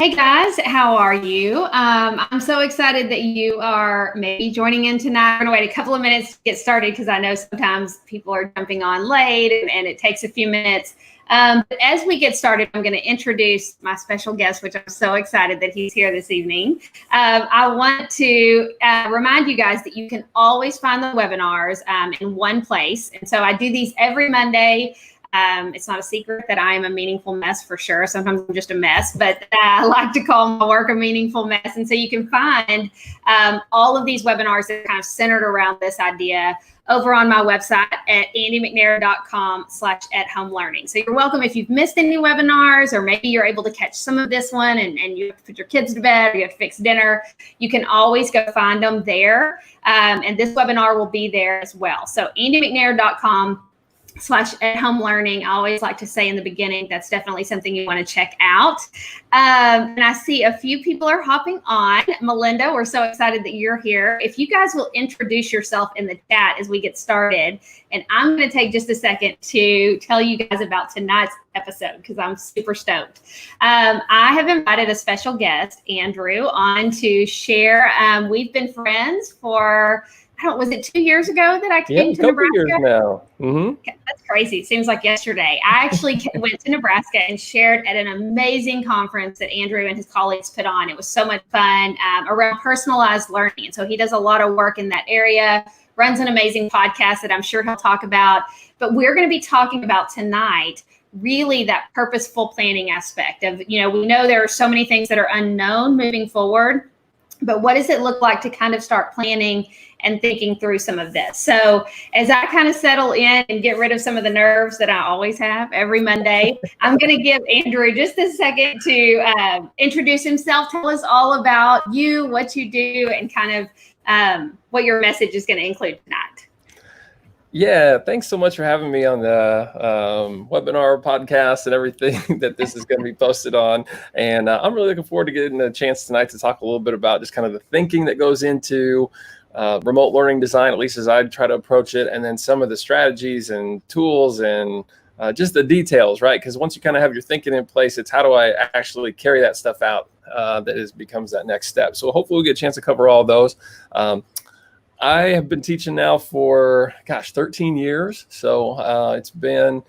Hey guys, how are you? I'm so excited that you are maybe joining in tonight. I'm going to wait a couple of minutes to get started because I know sometimes people are jumping on late and it takes a few minutes. But as we get started, I'm going to introduce my special guest, which I'm so excited that he's here this evening. I want to remind you guys that you can always find the webinars in one place. And so I do these every Monday. It's not a secret that I am a meaningful mess for sure. Sometimes I'm just a mess, but I like to call my work a meaningful mess. And so you can find all of these webinars that are kind of centered around this idea over on my website at andymcnair.com/at-home-learning. So you're welcome if you've missed any webinars, or maybe you're able to catch some of this one and you have to put your kids to bed or you have to fix dinner. You can always go find them there. And this webinar will be there as well. So andymcnair.com/at-home-learning. I always like to say in the beginning, that's definitely something you want to check out. And I see a few people are hopping on. Melinda, we're so excited that you're here. If you guys will introduce yourself in the chat as we get started, and I'm going to take just a second to tell you guys about tonight's episode because I'm super stoked. I have invited a special guest, Andrew, on to share. We've been friends for was it 2 years ago that I came to Nebraska? Years now. Mm-hmm. That's crazy. It seems like yesterday. I actually went to Nebraska and shared at an amazing conference that Andrew and his colleagues put on. It was so much fun around personalized learning. And so he does a lot of work in that area, runs an amazing podcast that I'm sure he'll talk about. But we're going to be talking about tonight really that purposeful planning aspect of, we know there are so many things that are unknown moving forward, but what does it look like to kind of start planning and thinking through some of this? So as I kind of settle in and get rid of some of the nerves that I always have every Monday, I'm going to give Andrew just a second to introduce himself, tell us all about you, what you do, and kind of what your message is going to include tonight. Yeah, thanks so much for having me on the webinar podcast and everything that this is going to be posted on. And I'm really looking forward to getting a chance tonight to talk a little bit about just kind of the thinking that goes into remote learning design, at least as I try to approach it, and then some of the strategies and tools and just the details, right? Because once you kind of have your thinking in place, it's how do I actually carry that stuff out that becomes that next step. So hopefully we'll get a chance to cover all those. I have been teaching now for, 13 years. So it's been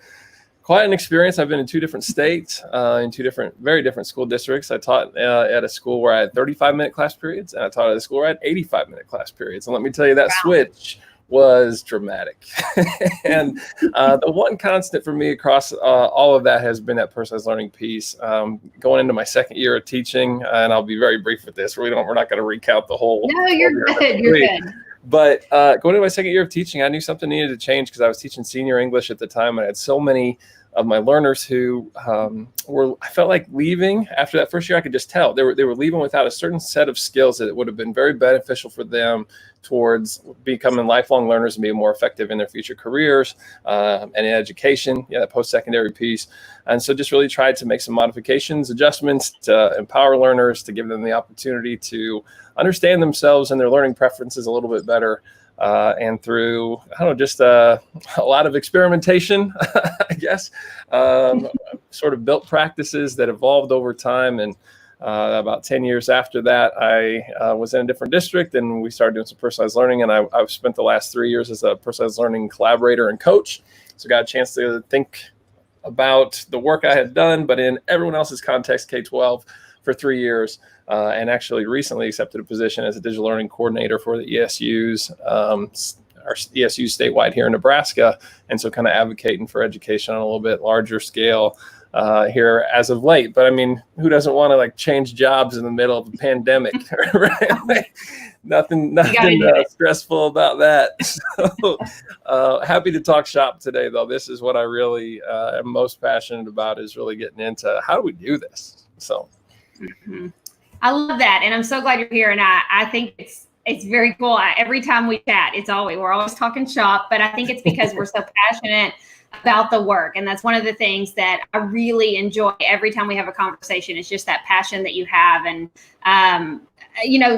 quite an experience. I've been in 2 different states, in 2 very different school districts. I taught at a school where I had 35-minute class periods, and I taught at a school where I had 85-minute class periods. And let me tell you, that switch was dramatic. And the one constant for me across all of that has been that personalized learning piece. Going into my second year of teaching, and I'll be very brief with this. We're not going to recount the whole. No, you're good. You're good. But going into my second year of teaching, I knew something needed to change because I was teaching senior English at the time. And I had so many of my learners who I felt like leaving after that first year. I could just tell they were leaving without a certain set of skills that would have been very beneficial for them towards becoming lifelong learners and being more effective in their future careers and in education, that post-secondary piece. And so just really tried to make some modifications, adjustments to empower learners, to give them the opportunity to understand themselves and their learning preferences a little bit better. And through, just a lot of experimentation, I guess, sort of built practices that evolved over time. And about 10 years after that, I was in a different district and we started doing some personalized learning. And I've spent the last 3 years as a personalized learning collaborator and coach. So got a chance to think about the work I had done, but in everyone else's context, K-12 for 3 years. And actually recently accepted a position as a digital learning coordinator for the ESUs, our ESU statewide here in Nebraska. And so kind of advocating for education on a little bit larger scale here as of late. But I mean, who doesn't want to change jobs in the middle of a pandemic? Right? Nothing stressful about that. So happy to talk shop today, though. This is what I really am most passionate about, is really getting into how do we do this? So. Mm-hmm. I love that. And I'm so glad you're here. And I think it's very cool. Every time we chat, we're always talking shop, but I think it's because we're so passionate about the work. And that's one of the things that I really enjoy every time we have a conversation. It's just that passion that you have. And,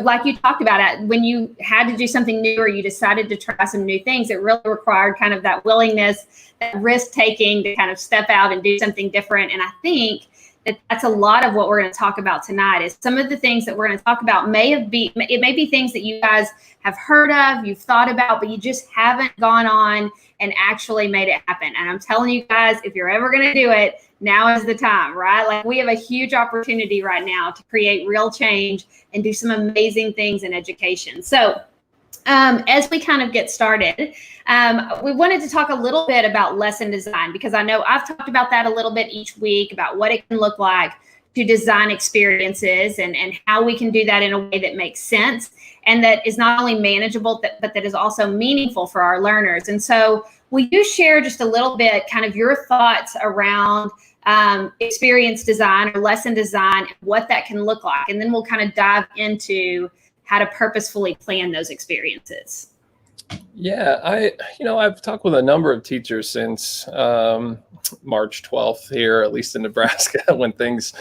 like you talked about it, when you had to do something new or you decided to try some new things, it really required kind of that willingness, that risk taking to kind of step out and do something different. And I think that's a lot of what we're going to talk about tonight. Is some of the things that we're going to talk about may be things that you guys have heard of, you've thought about, but you just haven't gone on and actually made it happen. And I'm telling you guys, if you're ever going to do it, now is the time, right? Like, we have a huge opportunity right now to create real change and do some amazing things in education. So as we kind of get started, we wanted to talk a little bit about lesson design, because I know I've talked about that a little bit each week, about what it can look like to design experiences and how we can do that in a way that makes sense and that is not only manageable, but that is also meaningful for our learners. And so will you share just a little bit kind of your thoughts around experience design or lesson design, and what that can look like? And then we'll kind of dive into how to purposefully plan those experiences. Yeah, I've talked with a number of teachers since March 12th here, at least in Nebraska, when things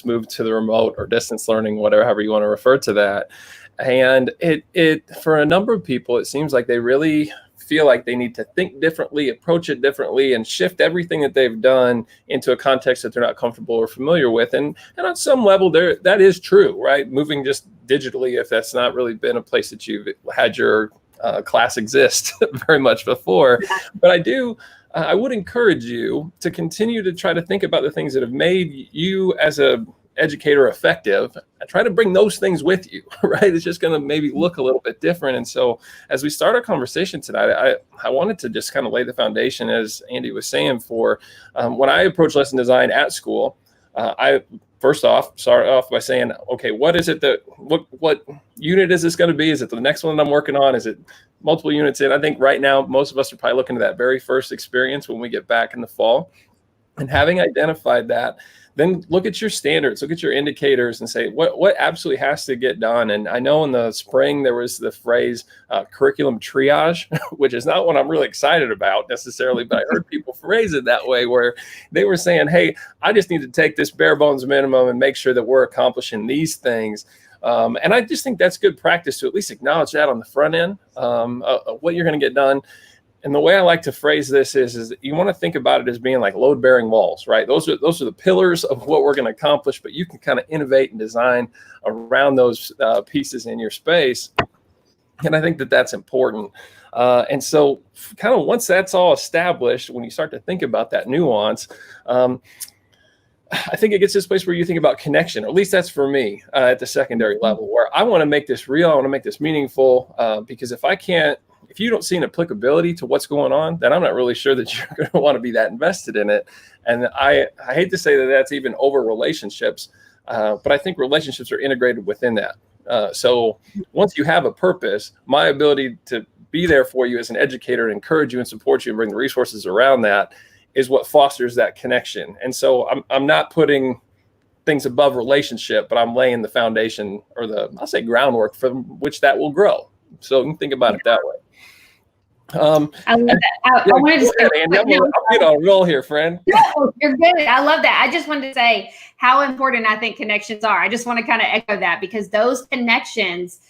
moved to the remote or distance learning, whatever you want to refer to that. And it for a number of people, it seems like they really feel like they need to think differently, approach it differently, and shift everything that they've done into a context that they're not comfortable or familiar with. And on some level, that is true, right? Moving just digitally, if that's not really been a place that you've had your class exist very much before. But I would encourage you to continue to try to think about the things that have made you as a educator effective, and try to bring those things with you, right? It's just going to maybe look a little bit different. And so as we start our conversation tonight, I wanted to just kind of lay the foundation, as Andy was saying, for when I approach lesson design at school. I first off start off by saying, okay, what is it what unit is this going to be? Is it the next one that I'm working on? Is it multiple units in? I think right now, most of us are probably looking at that very first experience when we get back in the fall. And having identified that, then look at your standards, look at your indicators, and say what absolutely has to get done. And I know in the spring there was the phrase curriculum triage, which is not what I'm really excited about necessarily, but I heard people phrase it that way, where they were saying, hey, I just need to take this bare bones minimum and make sure that we're accomplishing these things. And I just think that's good practice to at least acknowledge that on the front end, what you're going to get done. And the way I like to phrase this is you want to think about it as being like load-bearing walls, right? Those are the pillars of what we're going to accomplish, but you can kind of innovate and design around those pieces in your space. And I think that that's important. And so kind of once that's all established, when you start to think about that nuance, I think it gets to this place where you think about connection, or at least that's for me at the secondary level, where I want to make this real, I want to make this meaningful, because if you don't see an applicability to what's going on, then I'm not really sure that you're going to want to be that invested in it. And I hate to say that that's even over relationships, but I think relationships are integrated within that. So once you have a purpose, my ability to be there for you as an educator, and encourage you and support you and bring the resources around that, is what fosters that connection. And so I'm not putting things above relationship, but I'm laying the foundation, or I'll say groundwork, from which that will grow. So you can think about it that way. I love that. I wanted to say, Andy, I'm getting on a roll here, friend. No, you're good. I love that. I just wanted to say how important I think connections are. I just want to kind of echo that, because those connections,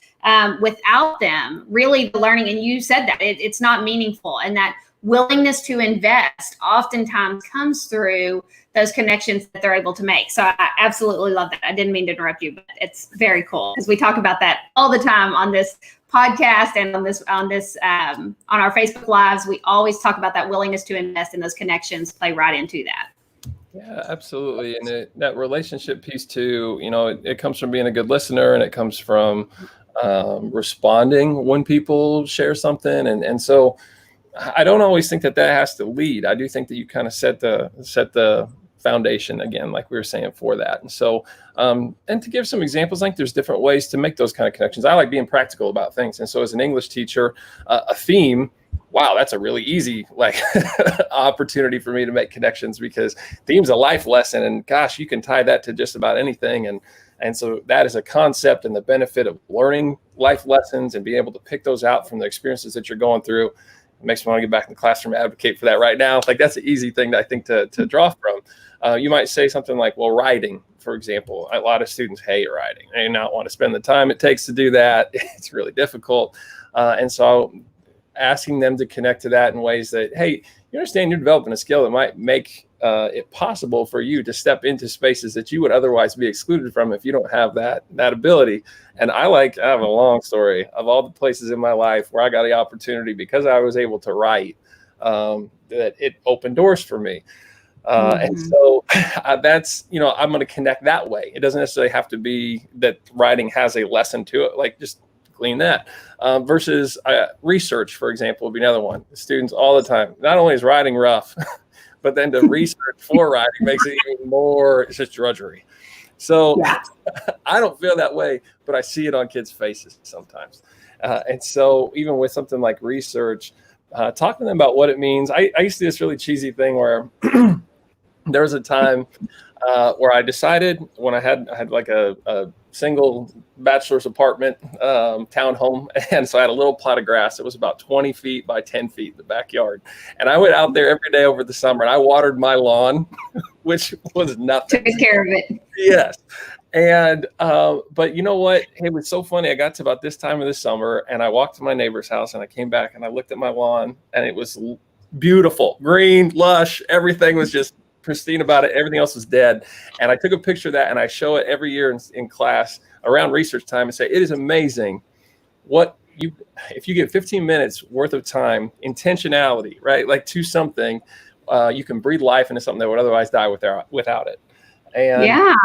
without them, really the learning, and you said that it's not meaningful, and that willingness to invest oftentimes comes through those connections that they're able to make. So I absolutely love that. I didn't mean to interrupt you, but it's very cool, because we talk about that all the time on this podcast and on our Facebook Lives. We always talk about that willingness to invest, in those connections play right into that. Yeah, absolutely. And that relationship piece too, it comes from being a good listener, and it comes from responding when people share something. And so I don't always think that has to lead. I do think that you kind of set the foundation, again, like we were saying, for that. And so, and to give some examples, I think there's different ways to make those kind of connections. I like being practical about things. And so as an English teacher, a theme, wow, that's a really easy opportunity for me to make connections, because theme's a life lesson, and gosh, you can tie that to just about anything. And so that is a concept, and the benefit of learning life lessons and being able to pick those out from the experiences that you're going through. It makes me want to get back in the classroom and advocate for that right now. Like, that's an easy thing that I think to draw from. You might say something like, well, writing, for example. A lot of students hate writing. They do not want to spend the time it takes to do that. It's really difficult. And so asking them to connect to that in ways that, hey, you understand you're developing a skill that might make it possible for you to step into spaces that you would otherwise be excluded from if you don't have that ability. And I have a long story of all the places in my life where I got the opportunity because I was able to write, that it opened doors for me. And so that's, I'm going to connect that way. It doesn't necessarily have to be that writing has a lesson to it, like just glean that, versus research, for example, would be another one. Students all the time, not only is writing rough, but then the research for writing makes it even more, it's just drudgery. So I don't feel that way, but I see it on kids' faces sometimes. And so even with something like research, talking to them about what it means. I used to do this really cheesy thing where there was a time where I decided when I had like a single bachelor's apartment, townhome. And so I had a little plot of grass. It was about 20 feet by 10 feet in the backyard. And I went out there every day over the summer and I watered my lawn, which was nothing. Took care of it. Yes. And, but you know what? It was so funny. I got to about this time of the summer and I walked to my neighbor's house and I came back and I looked at my lawn and it was beautiful, green, lush. Everything was just pristine about it. Everything else was dead. And I took a picture of that and I show it every year in class around research time and say, it is amazing if you get 15 minutes worth of time, intentionality, right? Like to something, you can breathe life into something that would otherwise die without it. And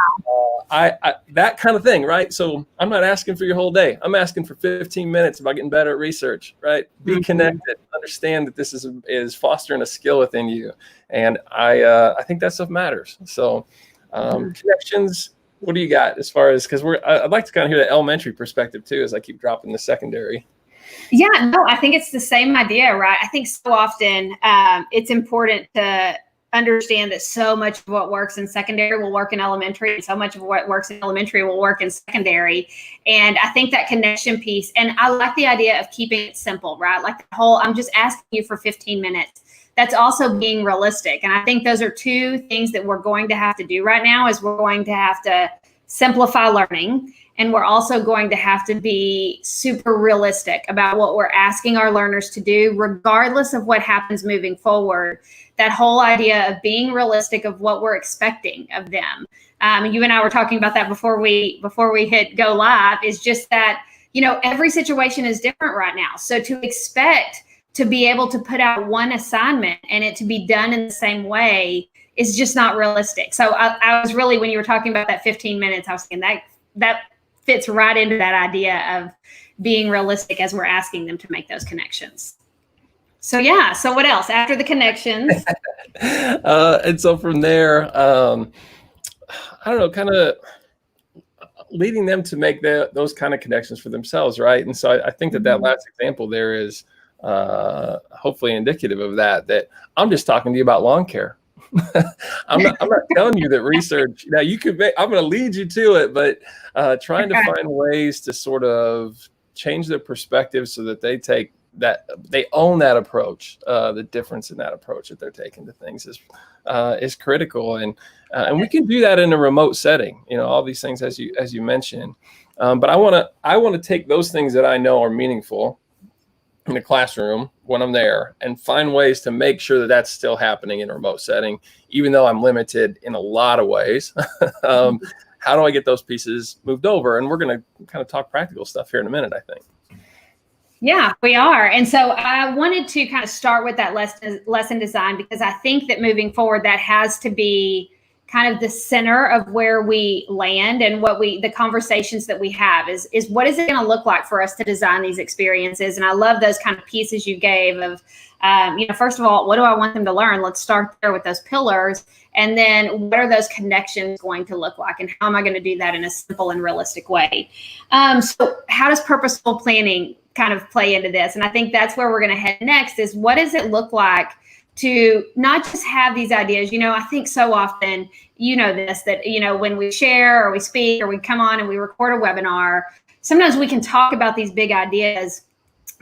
I that kind of thing, right? So I'm not asking for your whole day. I'm asking for 15 minutes about getting better at research, right? Be connected, understand that this is fostering a skill within you. And I think that stuff matters. So connections, what do you got as far as, because I'd like to kind of hear the elementary perspective too, as I keep dropping the secondary. Yeah, no, I think it's the same idea, right? I think so often it's important to understand that so much of what works in secondary will work in elementary, and so much of what works in elementary will work in secondary. And I think that connection piece, and I like the idea of keeping it simple, right? Like the whole, I'm just asking you for 15 minutes. That's also being realistic. And I think those are two things that we're going to have to do right now is we're going to have to simplify learning. And we're also going to have to be super realistic about what we're asking our learners to do, regardless of what happens moving forward. That whole idea of being realistic of what we're expecting of them. You and I were talking about that before we hit go live, is just that, every situation is different right now. So to expect to be able to put out one assignment and it to be done in the same way is just not realistic. So I was really, when you were talking about that 15 minutes, I was thinking that fits right into that idea of being realistic as we're asking them to make those connections. So yeah. So what else after the connections? And so from there, I don't know, kind of leading them to make those kind of connections for themselves, right? And so I think that last example there is hopefully indicative of that I'm just talking to you about lawn care. I'm not telling you that research, now you could I'm going to lead you to it, but trying to find ways to sort of change their perspective so that they own that approach, the difference in that approach that they're taking to things is critical. And we can do that in a remote setting, all these things as you mentioned. But I want to take those things that I know are meaningful in the classroom when I'm there and find ways to make sure that that's still happening in a remote setting, even though I'm limited in a lot of ways. How do I get those pieces moved over? And we're going to kind of talk practical stuff here in a minute, I think. Yeah, we are. And so I wanted to kind of start with that lesson design, because I think that moving forward, that has to be kind of the center of where we land and the conversations that we have is what is it going to look like for us to design these experiences? And I love those kind of pieces you gave of, first of all, what do I want them to learn? Let's start there with those pillars. And then what are those connections going to look like? And how am I going to do that in a simple and realistic way? So how does purposeful planning kind of play into this? And I think that's where we're going to head next is what does it look like to not just have these ideas? I think so often, that, when we share or we speak or we come on and we record a webinar, sometimes we can talk about these big ideas.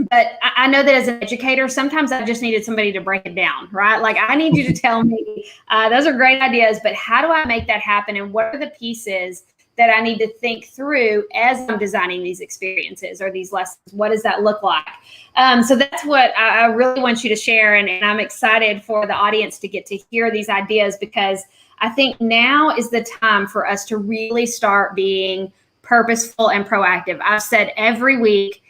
But I know that as an educator, sometimes I just needed somebody to break it down, right? Like I need you to tell me, those are great ideas, but how do I make that happen? And what are the pieces that I need to think through as I'm designing these experiences or these lessons? What does that look like? So that's what I really want you to share. And I'm excited for the audience to get to hear these ideas, because I think now is the time for us to really start being purposeful and proactive. I've said every week,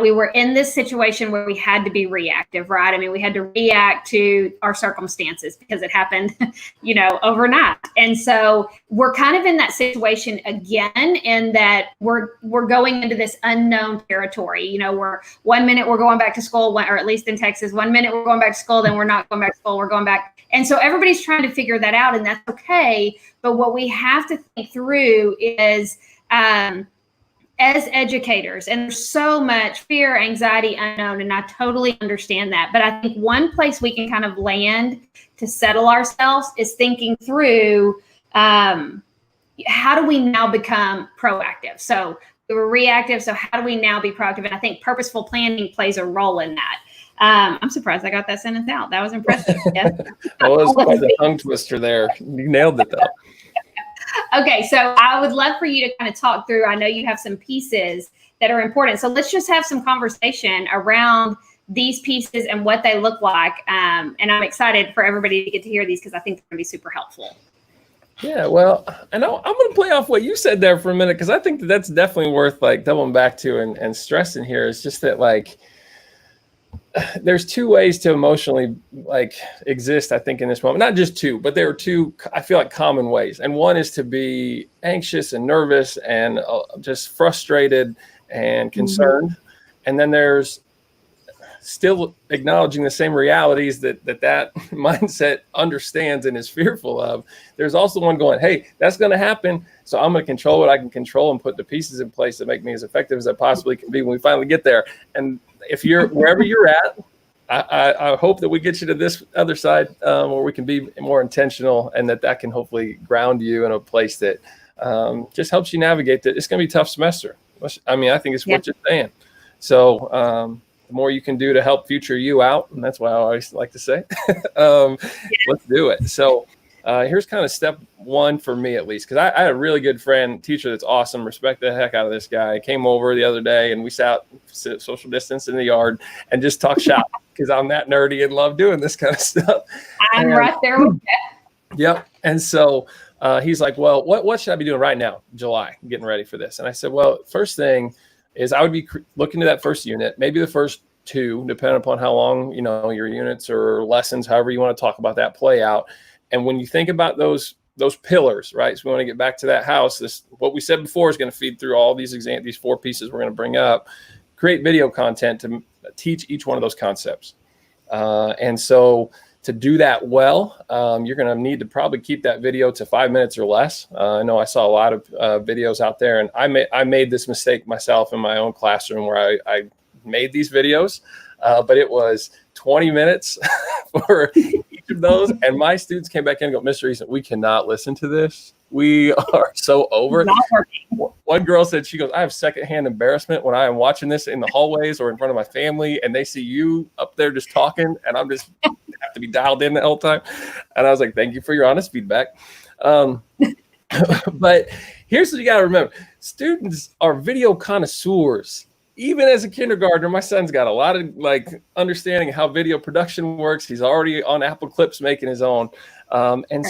we were in this situation where we had to be reactive, right? I mean, we had to react to our circumstances because it happened, overnight. And so we're kind of in that situation again, in that we're going into this unknown territory. We're 1 minute we're going back to school, or at least in Texas, 1 minute we're going back to school, then we're not going back to school, we're going back. And so everybody's trying to figure that out, and that's okay. But what we have to think through is, as educators, and there's so much fear, anxiety, unknown, and I totally understand that. But I think one place we can kind of land to settle ourselves is thinking through, how do we now become proactive? So we were reactive, so how do we now be proactive? And I think purposeful planning plays a role in that. I'm surprised I got that sentence out. That was impressive. Yeah. That was quite a tongue twister there. You nailed it, though. Okay, so I would love for you to kind of talk through, I know you have some pieces that are important. So let's just have some conversation around these pieces and what they look like. And I'm excited for everybody to get to hear these, because I think they're going to be super helpful. Yeah, well, and I'm going to play off what you said there for a minute, because I think that's definitely worth doubling back to and stressing here. Is just that there's two ways to emotionally exist, I think, in this moment. Not just two, but there are two, I feel like, common ways. And one is to be anxious and nervous and just frustrated and concerned. Mm-hmm. And then there's still acknowledging the same realities that mindset understands and is fearful of. There's also one going, hey, that's going to happen, so I'm going to control what I can control and put the pieces in place that make me as effective as I possibly can be when we finally get there. And if you're wherever you're at, I hope that we get you to this other side where we can be more intentional, and that can hopefully ground you in a place that just helps you navigate that. It's going to be a tough semester. I mean, I think it's what you're saying. So the more you can do to help future you out, and that's what I always like to say, let's do it. So here's kind of step one for me, at least, because I had a really good teacher that's awesome. Respect the heck out of this guy. Came over the other day and we sat social distance in the yard and just talked shop, because I'm that nerdy and love doing this kind of stuff. I'm right there with you. Yep. And so he's like, well, what should I be doing right now, July, getting ready for this? And I said, well, first thing is I would be looking to that first unit, maybe the first two, depending upon how long, your units or lessons, however you want to talk about that, play out. And when you think about those pillars, right? So we want to get back to that house. What we said before is going to feed through all these four pieces we're going to bring up. Create video content to teach each one of those concepts. And so to do that well, you're going to need to probably keep that video to 5 minutes or less. I know I saw a lot of videos out there, and I made this mistake myself in my own classroom where I made these videos, but it was 20 minutes for each of those. And my students came back in and go, Mr. Eason, we cannot listen to this. We are so over it. One girl said, she goes, I have secondhand embarrassment when I am watching this in the hallways or in front of my family, and they see you up there just talking, and I'm just have to be dialed in the whole time. And I was like, thank you for your honest feedback. But here's what you got to remember. Students are video connoisseurs. Even as a kindergartner, my son's got a lot of understanding of how video production works. He's already on Apple Clips making his own.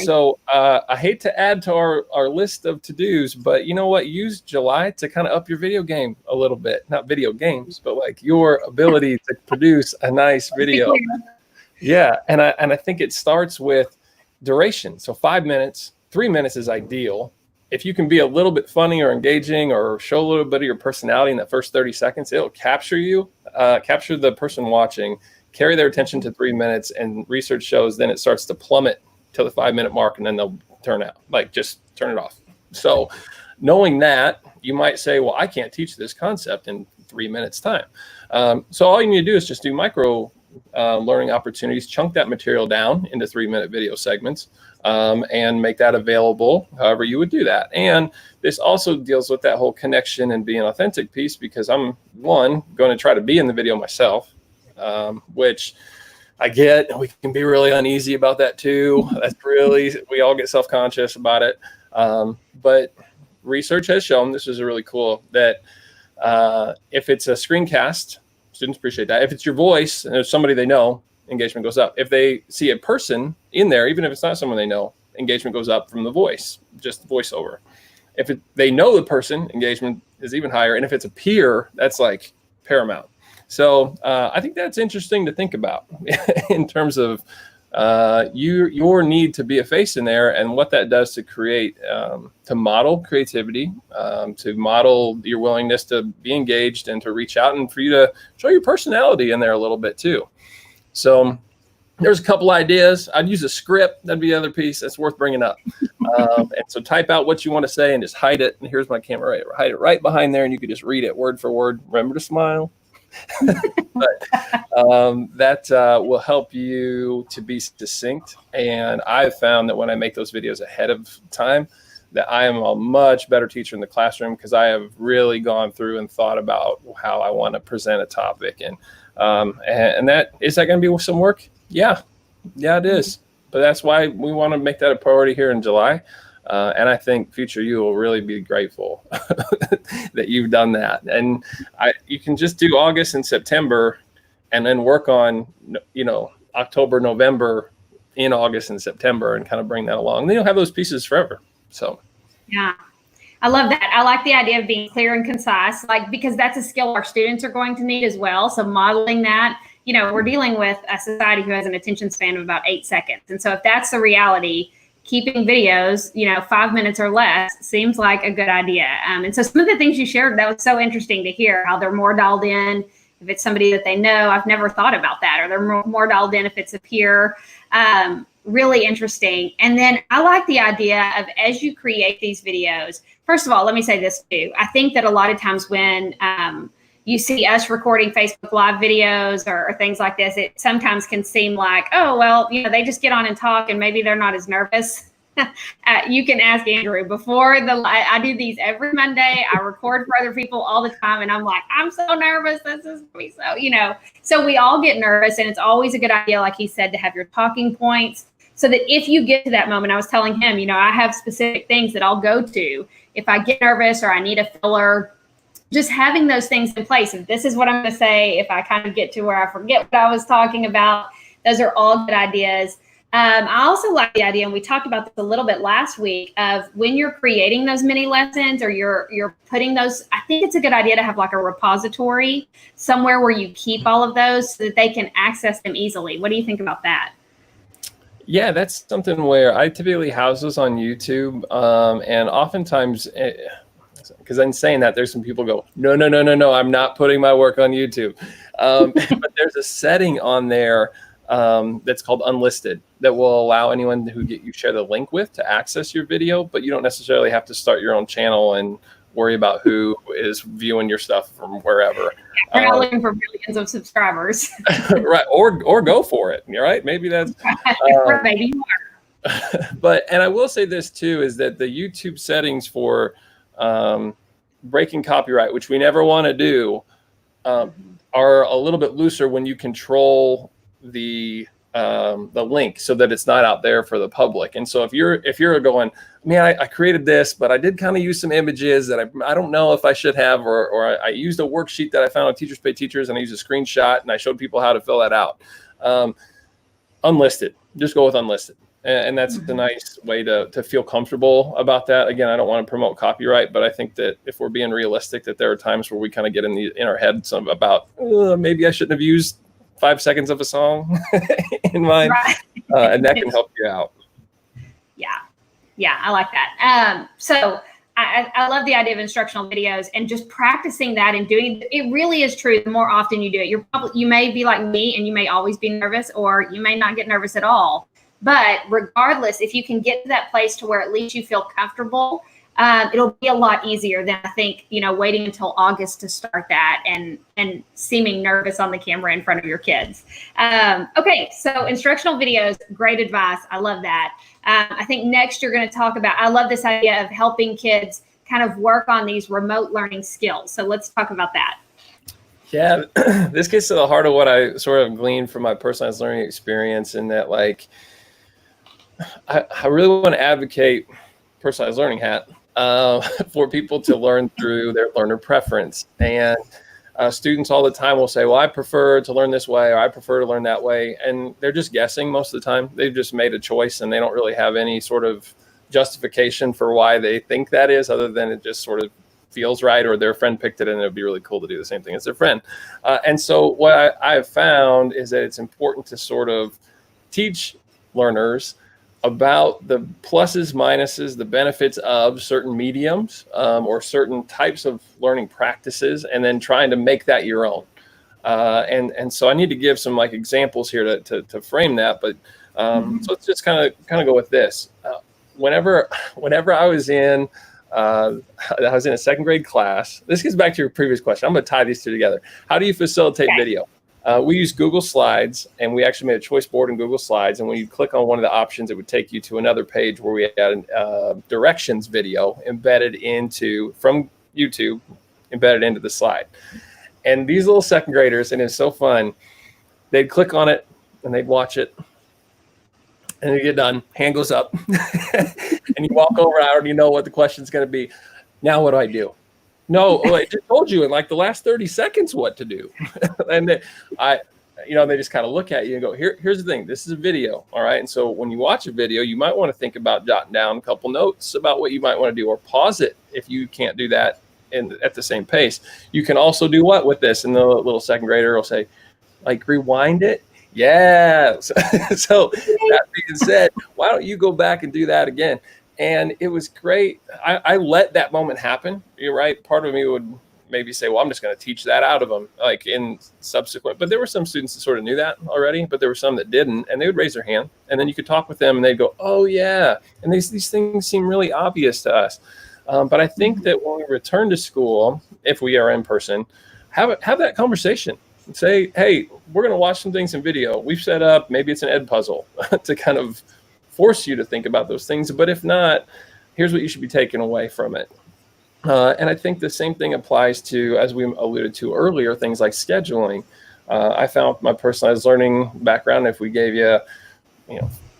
So I hate to add to our list of to-dos, but you know what? Use July to kind of up your video game a little bit. Not video games, but your ability to produce a nice video. Yeah. And I think it starts with duration. So 5 minutes, 3 minutes is ideal. If you can be a little bit funny or engaging or show a little bit of your personality in that first 30 seconds, it'll capture you, capture the person watching, carry their attention to 3 minutes, and research shows then it starts to plummet to the 5 minute mark, and then they'll turn out, just turn it off. So knowing that, you might say, well, I can't teach this concept in 3 minutes time. So all you need to do is just do micro learning opportunities, chunk that material down into 3 minute video segments, and make that available however you would do that. And this also deals with that whole connection and being authentic piece, because I'm going to try to be in the video myself, which I get. We can be really uneasy about that too. We all get self-conscious about it. But research has shown, this is really cool, that if it's a screencast, students appreciate that. If it's your voice and there's somebody they know, engagement goes up. If they see a person in there, even if it's not someone they know, engagement goes up from the voice, just voiceover. If they know the person, engagement is even higher. And if it's a peer, that's like paramount. So I think that's interesting to think about in terms of your need to be a face in there and what that does to create, to model creativity, to model your willingness to be engaged and to reach out, and for you to show your personality in there a little bit too. So there's a couple ideas. I'd use a script. That'd be the other piece that's worth bringing up. And so type out what you want to say and just hide it. And here's my camera, right? Hide it right behind there, and you could just read it word for word. Remember to smile. But that will help you to be succinct. And I've found that when I make those videos ahead of time, that I am a much better teacher in the classroom, because I have really gone through and thought about how I want to present a topic. And that, is that going to be some work? Yeah, it is. But that's why we want to make that a priority here in July. And I think future you will really be grateful that you've done that. And you can just do August and September, and then work on, October, November in August and September, and kind of bring that along. And then you'll have those pieces forever. So, yeah, I love that. I like the idea of being clear and concise, because that's a skill our students are going to need as well. So modeling that, we're dealing with a society who has an attention span of about 8 seconds. And so if that's the reality, keeping videos, 5 minutes or less seems like a good idea. And so some of the things you shared, that was so interesting to hear, how they're more dialed in if it's somebody that they know. I've never thought about that. Or they're more dialed in if it's a peer. Really interesting. And then I like the idea of, as you create these videos, first of all, let me say this too. I think that a lot of times when you see us recording Facebook Live videos or things like this, it sometimes can seem like, oh, well, they just get on and talk and maybe they're not as nervous. You can ask Andrew. I do these every Monday. I record for other people all the time. And I'm like, I'm so nervous. This is me. So, so we all get nervous. And it's always a good idea, like he said, to have your talking points, so that if you get to that moment, I was telling him, I have specific things that I'll go to if I get nervous or I need a filler. Just having those things in place. If this is what I'm going to say, if I kind of get to where I forget what I was talking about, those are all good ideas. I also like the idea, and we talked about this a little bit last week, of when you're creating those mini lessons or you're putting those, I think it's a good idea to have like a repository somewhere where you keep all of those so that they can access them easily. What do you think about that? Yeah, that's something where I typically house those on YouTube. And oftentimes, because in saying that, there's some people go, no, I'm not putting my work on YouTube. But there's a setting on there that's called unlisted that will allow anyone who you share the link with to access your video, but you don't necessarily have to start your own channel and worry about who is viewing your stuff from wherever. We're not looking for millions of subscribers. Right. Or go for it. Right. Maybe that's maybe you are. And I will say this too, is that the YouTube settings for breaking copyright, which we never want to do, are a little bit looser when you control the link so that it's not out there for the public. And so if you're going, man, I created this, but I did kind of use some images that I don't know if I should have, or I used a worksheet that I found on Teachers Pay Teachers, and I used a screenshot and I showed people how to fill that out. Unlisted, just go with unlisted. And that's a nice way to feel comfortable about that. Again, I don't want to promote copyright, but I think that if we're being realistic, that there are times where we kind of get in our head about maybe I shouldn't have used 5 seconds of a song in mine, right. And that can help you out. Yeah, I like that. So I love the idea of instructional videos and just practicing that and doing it. It really is true. The more often you do it, you may be like me and you may always be nervous, or you may not get nervous at all. But regardless, if you can get to that place to where at least you feel comfortable, it'll be a lot easier than I think, waiting until August to start that and seeming nervous on the camera in front of your kids. Okay, so instructional videos, great advice. I love that. I think next you're going to talk about, I love this idea of helping kids kind of work on these remote learning skills. So let's talk about that. Yeah, this gets to the heart of what I sort of gleaned from my personalized learning experience, in that I really want to advocate personalized learning hat, for people to learn through their learner preference. And students all the time will say, well, I prefer to learn this way, or I prefer to learn that way. And they're just guessing most of the time. They've just made a choice and they don't really have any sort of justification for why they think that is, other than it just sort of feels right, or their friend picked it and it'd be really cool to do the same thing as their friend. And so what I've found is that it's important to sort of teach learners about the pluses, minuses, the benefits of certain mediums or certain types of learning practices, and then trying to make that your own. And so I need to give some like examples here to frame that. But so let's just kind of go with this. Whenever I was in a second grade class, this gets back to your previous question. I'm going to tie these two together. How do you facilitate video? We use Google Slides, and we actually made a choice board in Google Slides. And when you click on one of the options, it would take you to another page where we had a directions video embedded from YouTube, embedded into the slide. And these little second graders, and it's so fun, they'd click on it and they'd watch it. And they get done, hand goes up, and you walk over. I already know what the question's going to be. Now what do I do? No, I just told you in like the last 30 seconds what to do. And they just kind of look at you and go, here's the thing. This is a video, all right? And so when you watch a video, you might want to think about jotting down a couple notes about what you might want to do, or pause it if you can't do that at the same pace. You can also do what with this? And the little second grader will say, like, rewind it. Yeah. So that being said, why don't you go back and do that again? And it was great. I let that moment happen. You're right. Part of me would maybe say, well, I'm just going to teach that out of them, like in subsequent. But there were some students that sort of knew that already, but there were some that didn't, and they would raise their hand, and then you could talk with them, and they'd go, oh yeah. And these things seem really obvious to us. But I think that when we return to school, if we are in person, have that conversation. Say, hey, we're going to watch some things in video. We've set up, maybe it's an ed puzzle to kind of force you to think about those things. But if not, here's what you should be taking away from it. And I think the same thing applies to, as we alluded to earlier, things like scheduling. I found my personalized learning background, if we gave you,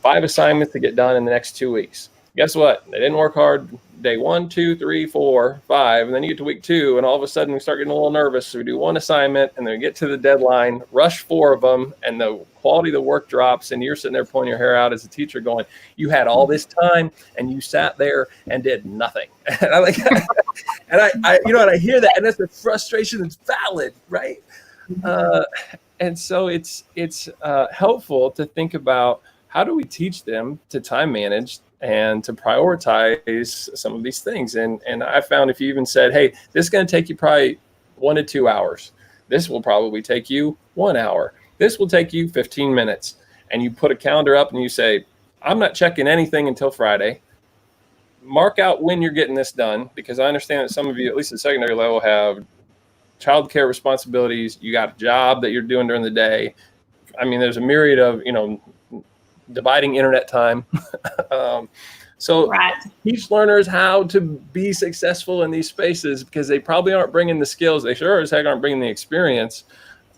5 assignments to get done in the next 2 weeks, guess what? They didn't work hard day 1, 2, 3, 4, 5, and then you get to week 2, and all of a sudden we start getting a little nervous. So we do 1 assignment, and then we get to the deadline, rush 4 of them, and the quality of the work drops, and you're sitting there pulling your hair out as a teacher going, you had all this time, and you sat there and did nothing. And I hear that, and that's the frustration is valid, right? And so it's helpful to think about, how do we teach them to time manage and to prioritize some of these things? And I found if you even said, hey, this is going to take you probably 1 to 2 hours. This will probably take you 1 hour. This will take you 15 minutes. And you put a calendar up and you say, I'm not checking anything until Friday. Mark out when you're getting this done, because I understand that some of you, at least at secondary level, have childcare responsibilities. You got a job that you're doing during the day. I mean, there's a myriad of, dividing internet time. So right. Teach learners how to be successful in these spaces, because they probably aren't bringing the skills. They sure as heck aren't bringing the experience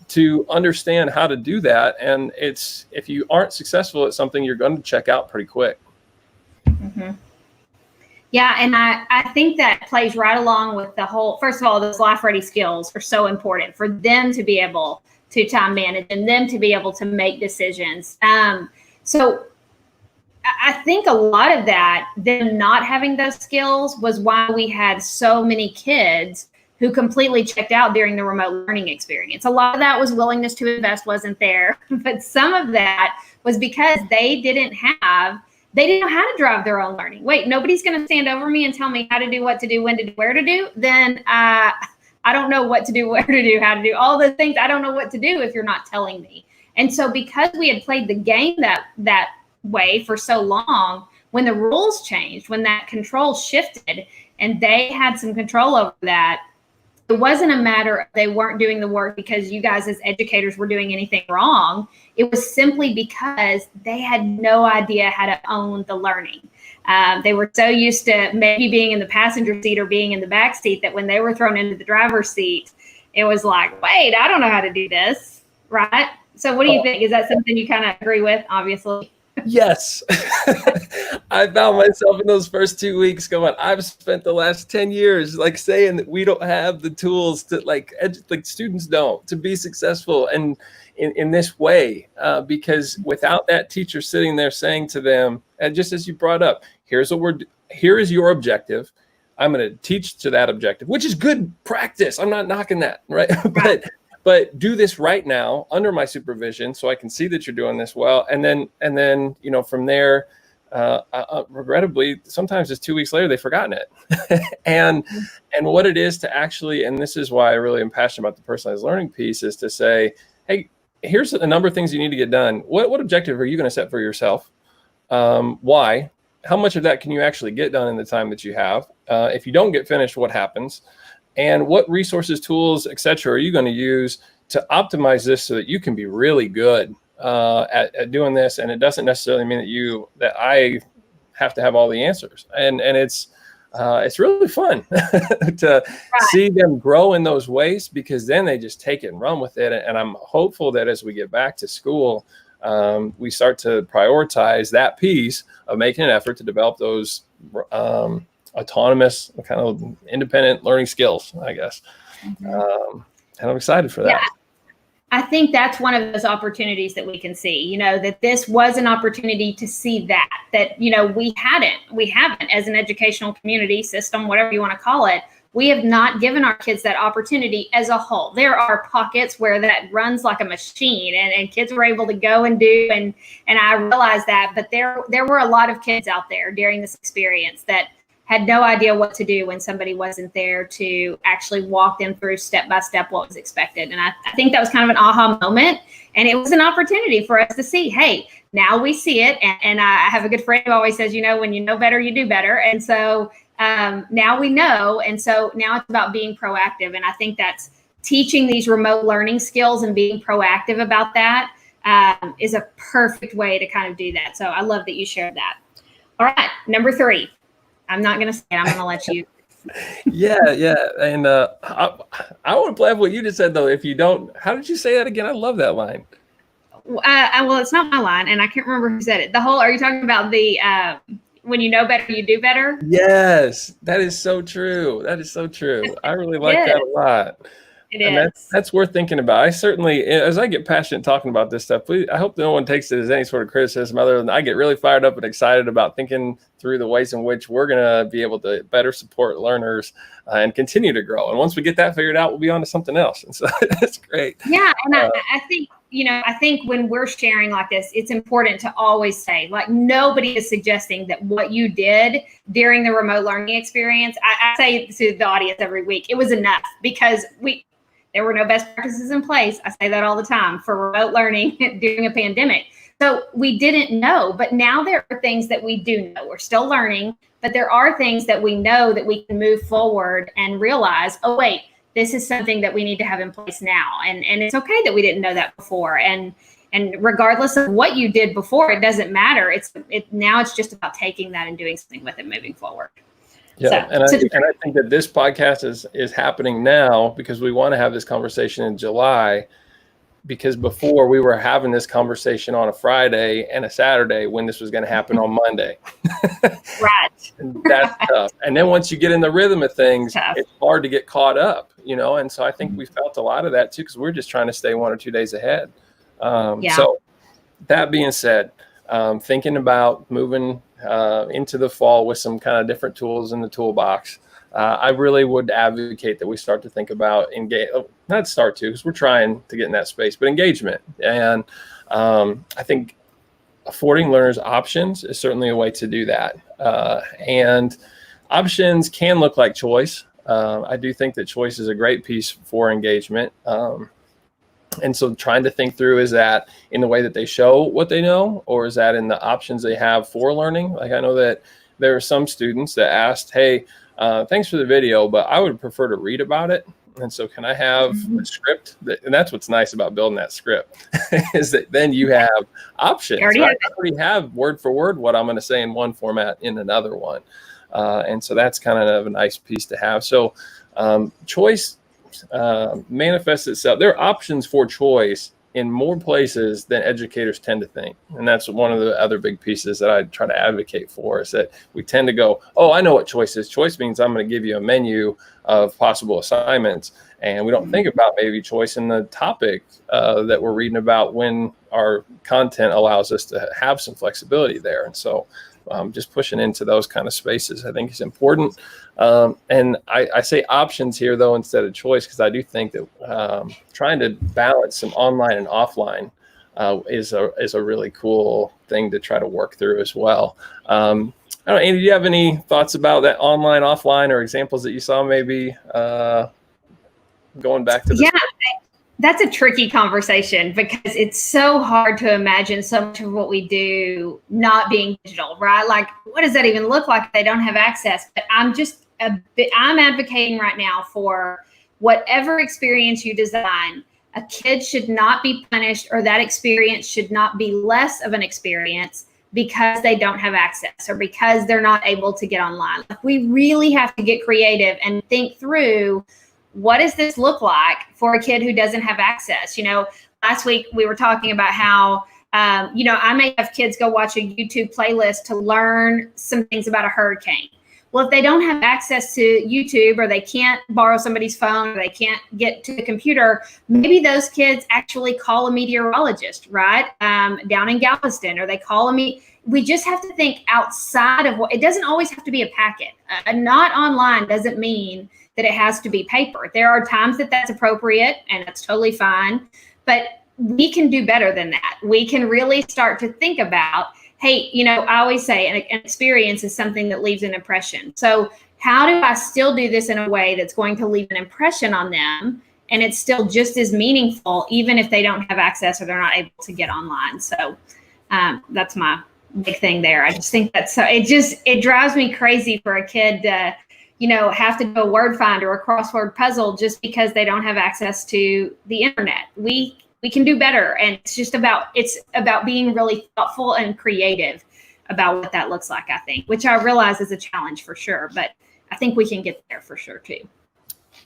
to understand how to do that. And if you aren't successful at something, you're going to check out pretty quick. Mm-hmm. Yeah. And I think that plays right along with the whole, first of all, those life ready skills are so important for them to be able to time manage and them to be able to make decisions. So I think a lot of that, them not having those skills, was why we had so many kids who completely checked out during the remote learning experience. A lot of that was willingness to invest wasn't there, but some of that was because they didn't know how to drive their own learning. Wait, nobody's going to stand over me and tell me how to do, what to do, when to do, where to do. Then I don't know what to do, where to do, how to do, all the things. I don't know what to do if you're not telling me. And so because we had played the game that way for so long, when the rules changed, when that control shifted and they had some control over that, it wasn't a matter of they weren't doing the work because you guys as educators were doing anything wrong. It was simply because they had no idea how to own the learning. They were so used to maybe being in the passenger seat or being in the back seat that when they were thrown into the driver's seat, it was like, wait, I don't know how to do this, right? So what do you think? Is that something you kind of agree with, obviously? Yes. I found myself in those first 2 weeks going, I've spent the last 10 years like saying that we don't have the tools to like students don't to be successful and in this way, because without that teacher sitting there saying to them, and just as you brought up, here is your objective. I'm going to teach to that objective, which is good practice. I'm not knocking that, right? But do this right now under my supervision so I can see that you're doing this well. And then, from there, regrettably, sometimes it's 2 weeks later, they've forgotten it. and what it is to actually, and this is why I really am passionate about the personalized learning piece, is to say, hey, here's a number of things you need to get done. What objective are you going to set for yourself? Why? How much of that can you actually get done in the time that you have? If you don't get finished, what happens? And what resources, tools, et cetera, are you going to use to optimize this so that you can be really good at doing this? And it doesn't necessarily mean that I have to have all the answers. And it's really fun to see them grow in those ways, because then they just take it and run with it. And I'm hopeful that as we get back to school, we start to prioritize that piece of making an effort to develop those autonomous, kind of independent learning skills, I guess. And I'm excited for that. Yeah. I think that's one of those opportunities that we can see, that this was an opportunity to see that we haven't as an educational community system, whatever you want to call it, we have not given our kids that opportunity as a whole. There are pockets where that runs like a machine and kids were able to go and do, and I realize that, but there were a lot of kids out there during this experience that had no idea what to do when somebody wasn't there to actually walk them through step by step what was expected. And I think that was kind of an aha moment. And it was an opportunity for us to see, hey, now we see it. And I have a good friend who always says, when you know better, you do better. And so now we know. And so now it's about being proactive. And I think that's teaching these remote learning skills and being proactive about that is a perfect way to kind of do that. So I love that you shared that. All right, number 3. I'm not going to say it. I'm going to let you. Yeah. And I want to play off what you just said, though. If you don't, how did you say that again? I love that line. Well, it's not my line, and I can't remember who said it. Are you talking about the when you know better, you do better? Yes, that is so true. That is so true. I really like that a lot. It is. That's worth thinking about. I certainly, as I get passionate talking about this stuff, I hope no one takes it as any sort of criticism, other than I get really fired up and excited about thinking through the ways in which we're going to be able to better support learners and continue to grow. And once we get that figured out, we'll be on to something else. And so that's great. Yeah. And I think, I think when we're sharing like this, it's important to always say, like, nobody is suggesting that what you did during the remote learning experience, I say to the audience every week, it was enough, because there were no best practices in place. I say that all the time for remote learning during a pandemic. So we didn't know, but now there are things that we do know. We're still learning, but there are things that we know that we can move forward and realize, oh, wait, this is something that we need to have in place now. And it's okay that we didn't know that before. And regardless of what you did before, it doesn't matter. Now it's just about taking that and doing something with it moving forward. Yeah, and I think that this podcast is happening now because we want to have this conversation in July, because before we were having this conversation on a Friday and a Saturday when this was going to happen on Monday. Right. And that's tough. And then once you get in the rhythm of things, it's hard to get caught up, and so I think we felt a lot of that too, because we're just trying to stay 1 or 2 days ahead. So that being said, thinking about moving into the fall with some kind of different tools in the toolbox, I really would advocate that we start to think about because we're trying to get in that space, but engagement. And I think affording learners options is certainly a way to do that. And options can look like choice. I do think that choice is a great piece for engagement. And so trying to think through, is that in the way that they show what they know, or is that in the options they have for learning? Like, I know that there are some students that asked, hey, thanks for the video, but I would prefer to read about it. And so can I have a script? And that's what's nice about building that script is that then you have options. I already have word for word what I'm going to say in one format in another one. And so that's kind of a nice piece to have. So choice manifests itself. There are options for choice in more places than educators tend to think. And that's one of the other big pieces that I try to advocate for, is that we tend to go, oh, I know what choice is. Choice means I'm going to give you a menu of possible assignments. And we don't think about maybe choice in the topic that we're reading about, when our content allows us to have some flexibility there. And so just pushing into those kind of spaces, I think, is important. And I say options here, though, instead of choice, because I do think that trying to balance some online and offline is a really cool thing to try to work through as well. I don't know, Andy, do you have any thoughts about that online, offline, or examples that you saw maybe going back to this? Yeah, that's a tricky conversation, because it's so hard to imagine so much of what we do not being digital, right? Like, what does that even look like if they don't have access? But I'm advocating right now for whatever experience you design, a kid should not be punished, or that experience should not be less of an experience because they don't have access or because they're not able to get online. Like, we really have to get creative and think through, what does this look like for a kid who doesn't have access? Last week we were talking about how, I may have kids go watch a YouTube playlist to learn some things about a hurricane. Well, if they don't have access to YouTube, or they can't borrow somebody's phone, or they can't get to the computer, maybe those kids actually call a meteorologist, right? Down in Galveston, or they call we just have to think outside of it doesn't always have to be a packet. Not online doesn't mean that it has to be paper. There are times that that's appropriate, and that's totally fine, but we can do better than that. We can really start to think about, hey, I always say an experience is something that leaves an impression. So how do I still do this in a way that's going to leave an impression on them, and it's still just as meaningful, even if they don't have access or they're not able to get online? So that's my big thing there. I just think that's it drives me crazy for a kid to, have to do a word find or a crossword puzzle just because they don't have access to the internet. We can do better. And it's about being really thoughtful and creative about what that looks like, I think, which I realize is a challenge for sure, but I think we can get there for sure too.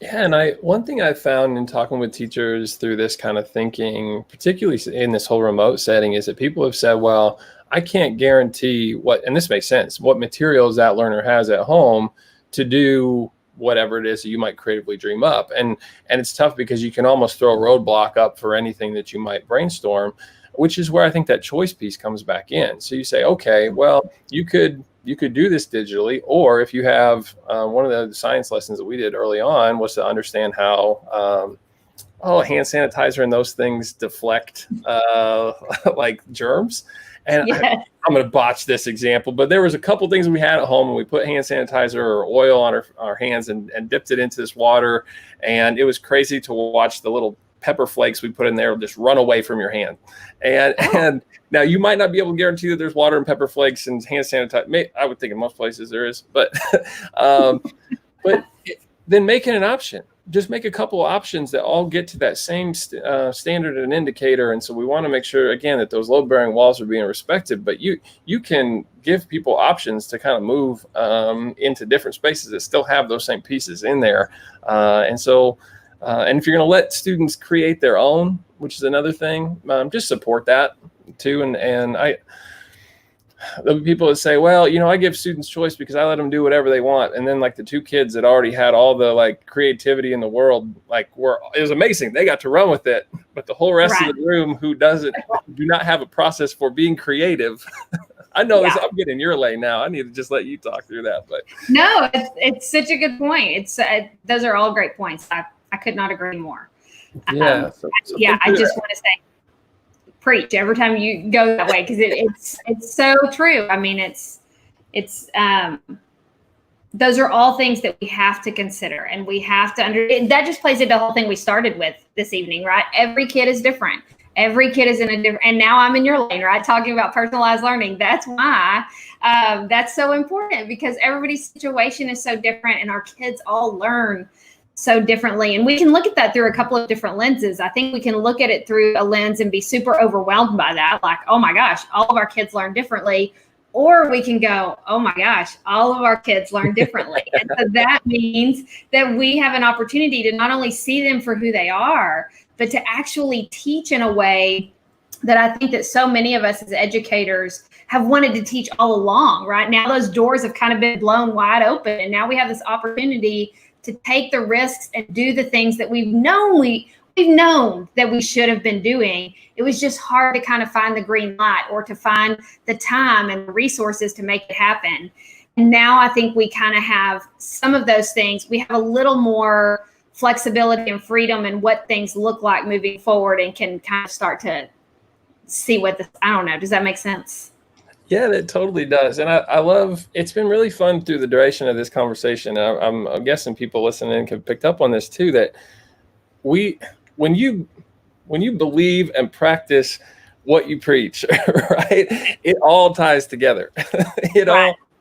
Yeah, and one thing I found in talking with teachers through this kind of thinking, particularly in this whole remote setting, is that people have said, well, I can't guarantee and this makes sense, what materials that learner has at home to do whatever it is that you might creatively dream up. And it's tough, because you can almost throw a roadblock up for anything that you might brainstorm, which is where I think that choice piece comes back in. So you say, okay, well, you could do this digitally, or if you have one of the science lessons that we did early on was to understand how hand sanitizer and those things deflect like germs. And yes. I'm going to botch this example, but there was a couple things we had at home, and we put hand sanitizer or oil on our hands and dipped it into this water. And it was crazy to watch the little pepper flakes we put in there just run away from your hand. And now you might not be able to guarantee that there's water and pepper flakes and hand sanitizer. I would think in most places there is, but then make it an option. Just make a couple of options that all get to that same standard and indicator. And so we want to make sure, again, that those load-bearing walls are being respected, but you can give people options to kind of move into different spaces that still have those same pieces in there. And if you're going to let students create their own, which is another thing, just support that too. And there'll be people that say, well, I give students choice because I let them do whatever they want. And then like the two kids that already had all the like creativity in the world, it was amazing. They got to run with it. But the whole rest of the room who do not have a process for being creative. I know this, I'm getting your lane now. I need to just let you talk through that. But no, it's such a good point. Those are all great points. I could not agree more. Yeah. I just want to say, preach every time you go that way, because it's so true. I mean, it's those are all things that we have to consider, and we have to that just plays into the whole thing we started with this evening, right? Every kid is different. Every kid is in a different, and now I'm in your lane, right? Talking about personalized learning. That's why that's so important, because everybody's situation is so different, and our kids all learn so differently. And we can look at that through a couple of different lenses. I think we can look at it through a lens and be super overwhelmed by that. Like, oh my gosh, all of our kids learn differently. Or we can go, oh my gosh, all of our kids learn differently. And so that means that we have an opportunity to not only see them for who they are, but to actually teach in a way that I think that so many of us as educators have wanted to teach all along. Right now, those doors have kind of been blown wide open. And now we have this opportunity to take the risks and do the things that we've known that we should have been doing. It was just hard to kind of find the green light or to find the time and the resources to make it happen. And now I think we kind of have some of those things. We have a little more flexibility and freedom in what things look like moving forward, and can kind of start to see what this, I don't know. Does that make sense? Yeah, that totally does. And I love, it's been really fun through the duration of this conversation. I'm guessing people listening have picked up on this too, that when you believe and practice what you preach, right, it all ties together.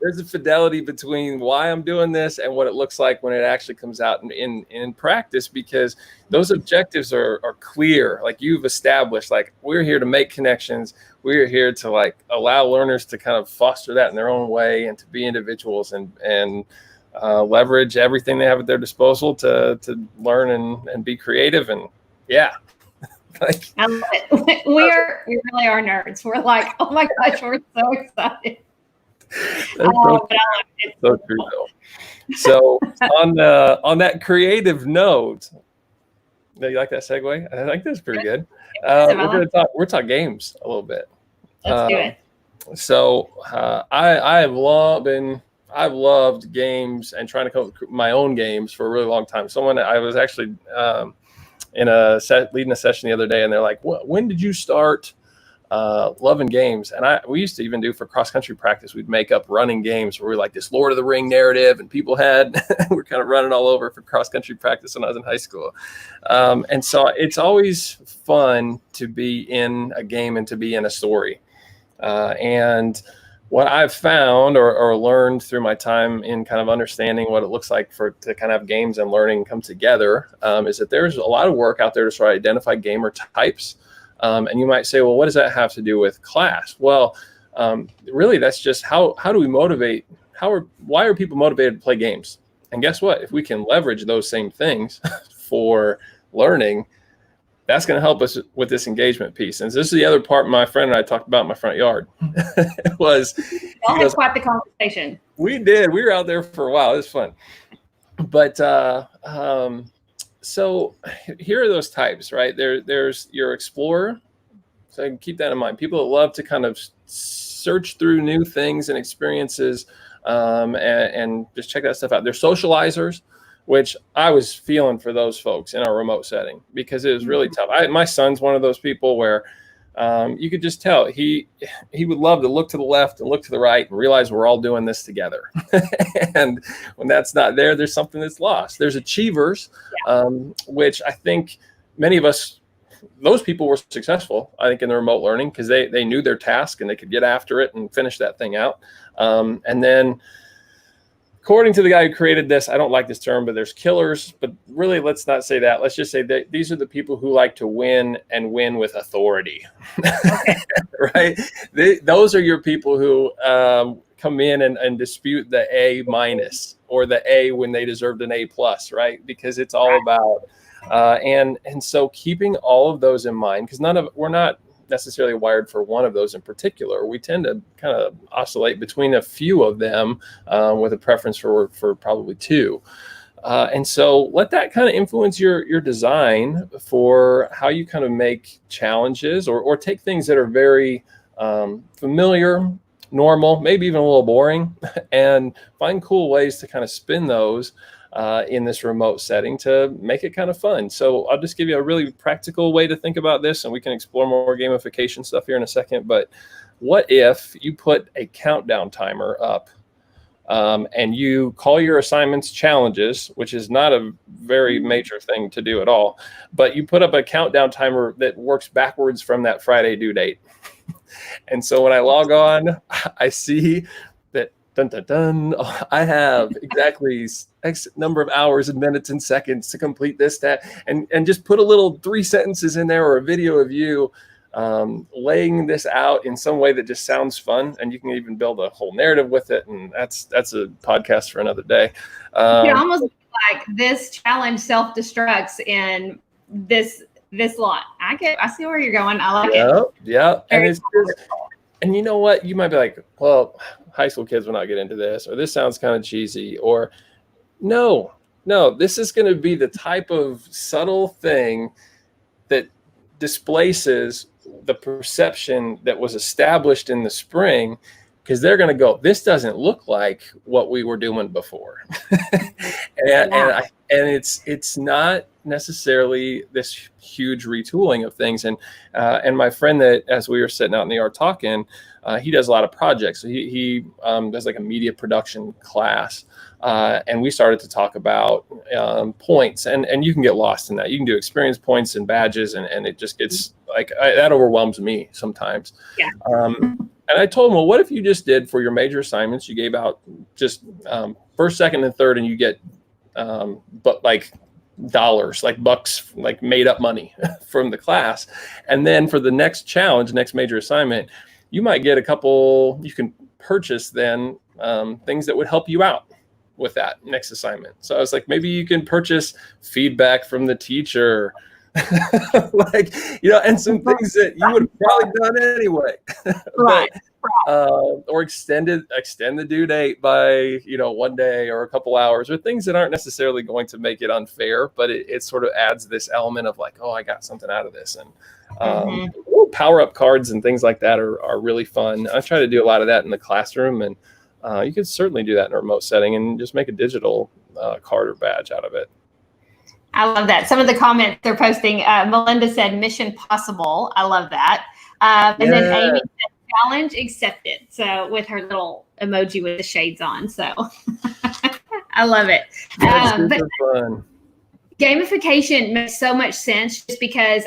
There's a fidelity between why I'm doing this and what it looks like when it actually comes out in practice, because those objectives are clear. Like you've established, like we're here to make connections. We're here to like allow learners to kind of foster that in their own way and to be individuals and leverage everything they have at their disposal to learn and be creative. And yeah. Like, I love it. We really are nerds. We're like, oh my gosh, we're so excited. So true though. So on that creative note, you like that segue? I think that's pretty good. We're talk games a little bit. Let's do it. So I've loved games and trying to come up with my own games for a really long time. I was actually leading a session the other day, and they're like, when did you start loving games? And we used to even do for cross-country practice, we'd make up running games where we like this Lord of the Ring narrative, and people we're kind of running all over for cross-country practice when I was in high school. And so it's always fun to be in a game and to be in a story. And what I've found or learned through my time in kind of understanding what it looks like to kind of have games and learning come together is that there's a lot of work out there to try to identify gamer types. And you might say, well, what does that have to do with class? Well, really, that's just how do we motivate? Why are people motivated to play games? And guess what? If we can leverage those same things for learning, that's going to help us with this engagement piece. And this is the other part my friend and I talked about in my front yard. Y'all had quite the conversation. We did. We were out there for a while. It was fun. But so here are those types, right? There's your explorer. So I can keep that in mind. People that love to kind of search through new things and experiences and just check that stuff out. They're socializers, which I was feeling for those folks in our remote setting because it was really tough. My son's one of those people where you could just tell he would love to look to the left and look to the right and realize we're all doing this together. And when that's not there, there's something that's lost. There's achievers, which I think many of us, those people were successful, I think, in the remote learning because they knew their task and they could get after it and finish that thing out. And then according to the guy who created this, I don't like this term, but there's killers. But really, let's not say that. Let's just say that these are the people who like to win and win with authority, right? Those are your people who come in and dispute the A- or the A when they deserved an A+, right? Because it's all about and so keeping all of those in mind, because we're not necessarily wired for one of those in particular. We tend to kind of oscillate between a few of them with a preference for probably two. And so let that kind of influence your design for how you kind of make challenges or take things that are very familiar, normal, maybe even a little boring, and find cool ways to kind of spin those in this remote setting to make it kind of fun. So I'll just give you a really practical way to think about this, and we can explore more gamification stuff here in a second. But what if you put a countdown timer up and you call your assignments challenges, which is not a very major thing to do at all, but you put up a countdown timer that works backwards from that Friday due date. And so when I log on, I see that dun, dun, dun, I have exactly X number of hours and minutes and seconds to complete this, that, and just put a little 3 sentences in there or a video of you laying this out in some way that just sounds fun, and you can even build a whole narrative with it. And that's a podcast for another day. You almost like this challenge self-destructs in this lot. I see where you're going. I like it. Yeah. And it's just, and you know what? You might be like, well, high school kids will not get into this, or this sounds kind of cheesy, or no, this is going to be the type of subtle thing that displaces the perception that was established in the spring, because they're going to go, this doesn't look like what we were doing before. and it's not necessarily this huge retooling of things. And my friend that, as we were sitting out in the yard talking, he does a lot of projects. So he does like a media production class. And we started to talk about points, and you can get lost in that. You can do experience points and badges, and it just gets like, that overwhelms me sometimes. Yeah. And I told him, well, what if you just did for your major assignments, you gave out just first, second, and third, and you get but like dollars, like bucks, like made up money from the class. And then for the next challenge, next major assignment, you might get a couple, you can purchase then things that would help you out with that next assignment. So I was like, maybe you can purchase feedback from the teacher, like, and some things that you would have probably done anyway. Right. Or extend the due date by, 1 day or a couple hours, or things that aren't necessarily going to make it unfair, but it sort of adds this element of like, oh, I got something out of this. And power up cards and things like that are really fun. I try to do a lot of that in the classroom, and you could certainly do that in a remote setting and just make a digital card or badge out of it. I love that. Some of the comments they're posting, Melinda said, mission possible. I love that. And then Amy said, challenge accepted. So with her little emoji with the shades on. So I love it. That's super fun. Gamification makes so much sense just because,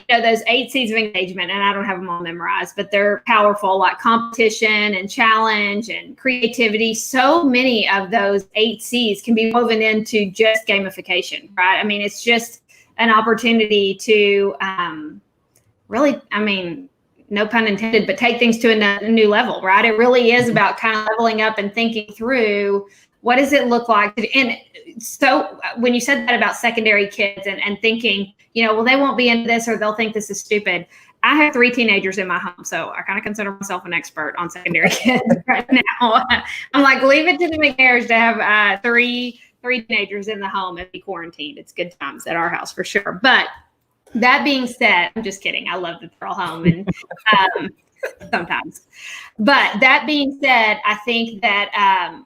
those 8 C's of engagement, and I don't have them all memorized, but they're powerful, like competition and challenge and creativity. So many of those 8 C's can be woven into just gamification, right? I mean, it's just an opportunity to really, no pun intended, but take things to a new level, right? It really is about kind of leveling up and thinking through, what does it look like? And so when you said that about secondary kids and thinking, well, they won't be into this, or they'll think this is stupid. I have 3 teenagers in my home, so I kind of consider myself an expert on secondary kids right now. I'm like, leave it to the McNairs to have 3 teenagers in the home and be quarantined. It's good times at our house for sure. But that being said, I'm just kidding. I love that they're all home and sometimes. But that being said, I think that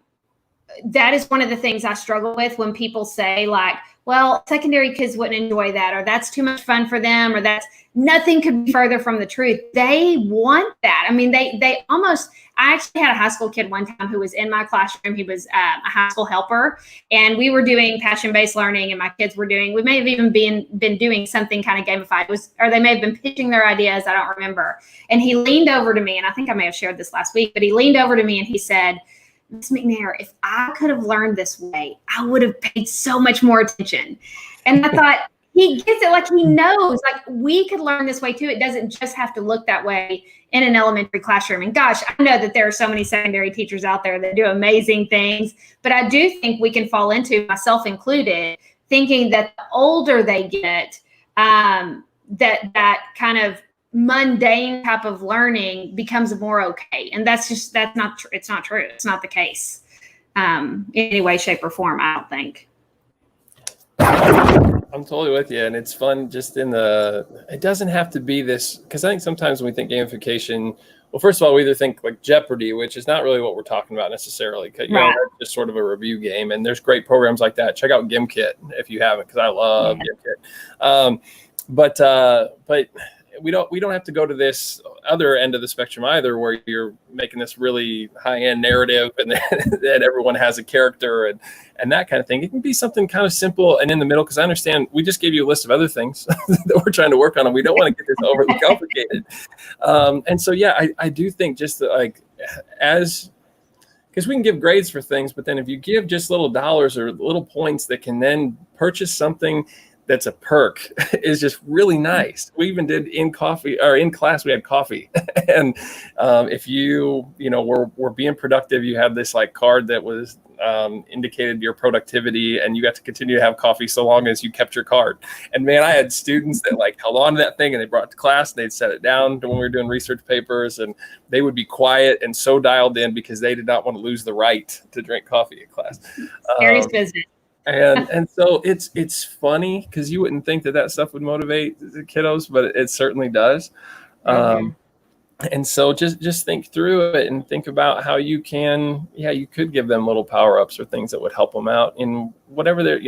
that is one of the things I struggle with when people say like, well, secondary kids wouldn't enjoy that, or that's too much fun for them, or that's nothing could be further from the truth. They want that. I mean, they almost, I actually had a high school kid one time who was in my classroom. He was a high school helper, and we were doing passion-based learning, and my kids were we may have even been doing something kind of gamified, or they may have been pitching their ideas. I don't remember. And he leaned over to me, and I think I may have shared this last week, but he leaned over to me and he said, Ms. McNair, if I could have learned this way, I would have paid so much more attention. And I thought, he gets it, like he knows, like we could learn this way too. It doesn't just have to look that way in an elementary classroom. And gosh, I know that there are so many secondary teachers out there that do amazing things, but I do think we can fall into, myself included, thinking that the older they get, that kind of mundane type of learning becomes more okay. And that's not true. It's not true. It's not the case in any way, shape, or form, I don't think. I'm totally with you. And it's fun just it doesn't have to be this, because I think sometimes when we think gamification, well, first of all, we either think like Jeopardy, which is not really what we're talking about necessarily. Right. That's just sort of a review game. And there's great programs like that. Check out GimKit if you haven't, because I love GimKit. But we don't have to go to this other end of the spectrum either, where you're making this really high-end narrative and then everyone has a character and that kind of thing. It can be something kind of simple and in the middle, because I understand we just gave you a list of other things that we're trying to work on, and we don't want to get this overly complicated. And so, yeah, I do think just because we can give grades for things, but then if you give just little dollars or little points that can then purchase something that's a perk is just really nice. We even did in class, we had coffee. And if were being productive, you had this like card that was indicated your productivity, and you got to continue to have coffee so long as you kept your card. And man, I had students that like held on to that thing and they brought it to class and they'd set it down when we were doing research papers, and they would be quiet and so dialed in because they did not want to lose the right to drink coffee in class. Serious business. And so it's funny because you wouldn't think that stuff would motivate the kiddos, but it certainly does. And so just think through it and think about how you could give them little power ups or things that would help them out in whatever they're,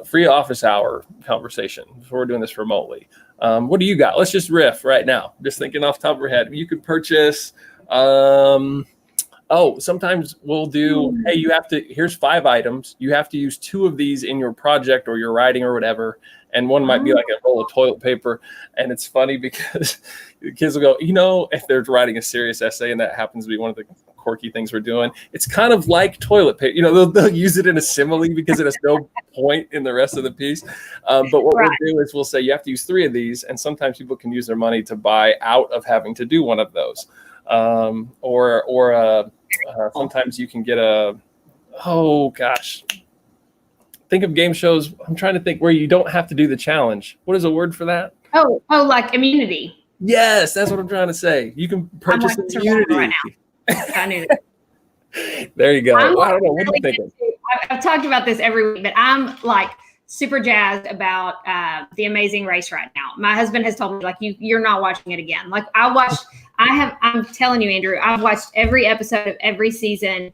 free office hour conversation before we're doing this remotely. What do you got? Let's just riff right now. Just thinking off the top of our head. You could purchase, sometimes we'll do, hey, here's 5 items. You have to use 2 of these in your project or your writing or whatever. And one might be like a roll of toilet paper. And it's funny because the kids will go, if they're writing a serious essay, and that happens to be one of the quirky things we're doing, it's kind of like toilet paper. They'll use it in a simile because it has no point in the rest of the piece. But what we'll do is we'll say you have to use 3 of these. And sometimes people can use their money to buy out of having to do one of those. Sometimes you can get think of game shows. I'm trying to think where you don't have to do the challenge. What is a word for that? Like immunity. Yes, that's what I'm trying to say. You can purchase immunity. Right now. I knew that. There you go. I don't know. What do you think? I've talked about this every week, but I'm like super jazzed about The Amazing Race right now. My husband has told me like you're not watching it again. Like I'm telling you, Andrew, I've watched every episode of every season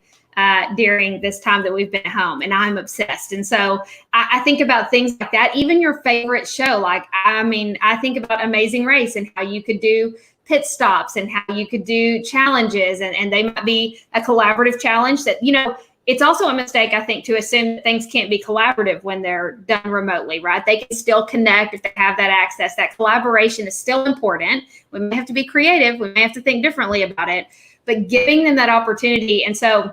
during this time that we've been at home, and I'm obsessed. And so I think about things like that, even your favorite show. I think about Amazing Race and how you could do pit stops and how you could do challenges, and they might be a collaborative challenge that, it's also a mistake, I think, to assume that things can't be collaborative when they're done remotely, right? They can still connect if they have that access. That collaboration is still important. We may have to be creative. We may have to think differently about it, but giving them that opportunity. And so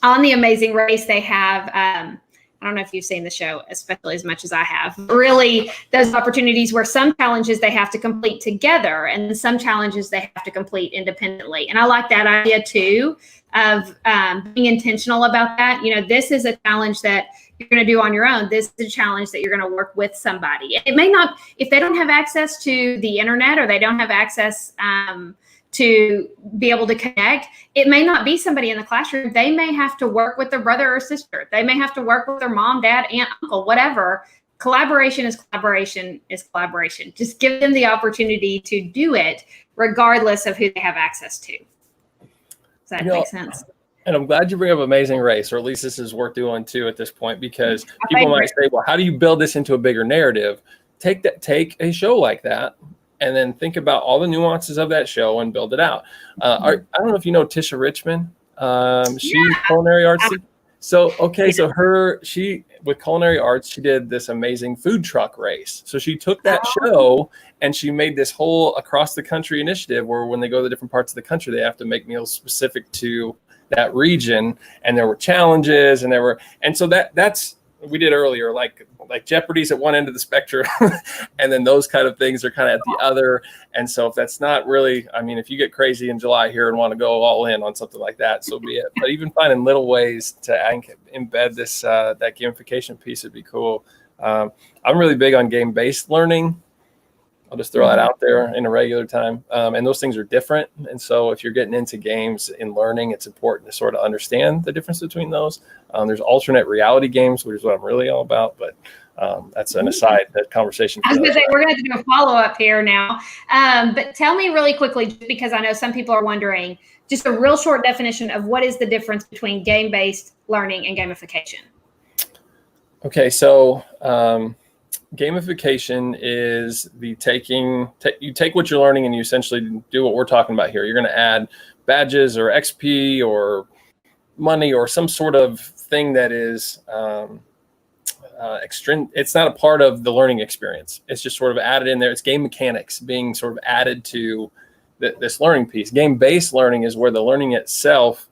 on The Amazing Race, they have, I don't know if you've seen the show, especially as much as I have, really those opportunities where some challenges they have to complete together and some challenges they have to complete independently. And I like that idea too, of being intentional about that. This is a challenge that you're going to do on your own. This is a challenge that you're going to work with somebody. It may not, if they don't have access to the internet or they don't have access to be able to connect, it may not be somebody in the classroom. They may have to work with their brother or sister. They may have to work with their mom, dad, aunt, uncle, whatever. Collaboration is collaboration is collaboration. Just give them the opportunity to do it regardless of who they have access to. Does that make sense? And I'm glad you bring up Amazing Race, or at least this is worth doing too at this point, because people might say, well, how do you build this into a bigger narrative? Take a show like that and then think about all the nuances of that show and build it out. I don't know if you know Tisha Richmond. She's culinary arts. So she with culinary arts, she did this amazing food truck race. So she took that show and she made this whole across the country initiative where when they go to different parts of the country, they have to make meals specific to that region. And there were challenges and so that's we did earlier, like Jeopardy's at one end of the spectrum and then those kind of things are kind of at the other. And so if that's not really, if you get crazy in July here and want to go all in on something like that, so be it. But even finding little ways to embed this, that gamification piece would be cool. I'm really big on game-based learning. I'll just throw that out there in a regular time. And those things are different. And so if you're getting into games in learning, it's important to sort of understand the difference between those. There's alternate reality games, which is what I'm really all about. But that's an aside, that conversation. I was going to say, we're going to have to do a follow-up here now. But tell me really quickly, just because I know some people are wondering, just a real short definition of what is the difference between game-based learning and gamification? Okay, so gamification is you take what you're learning and you essentially do what we're talking about here. You're going to add badges or XP or money or some sort of thing that is it's not a part of the learning experience. It's just sort of added in there. It's game mechanics being sort of added to this learning piece. Game-based learning is where the learning itself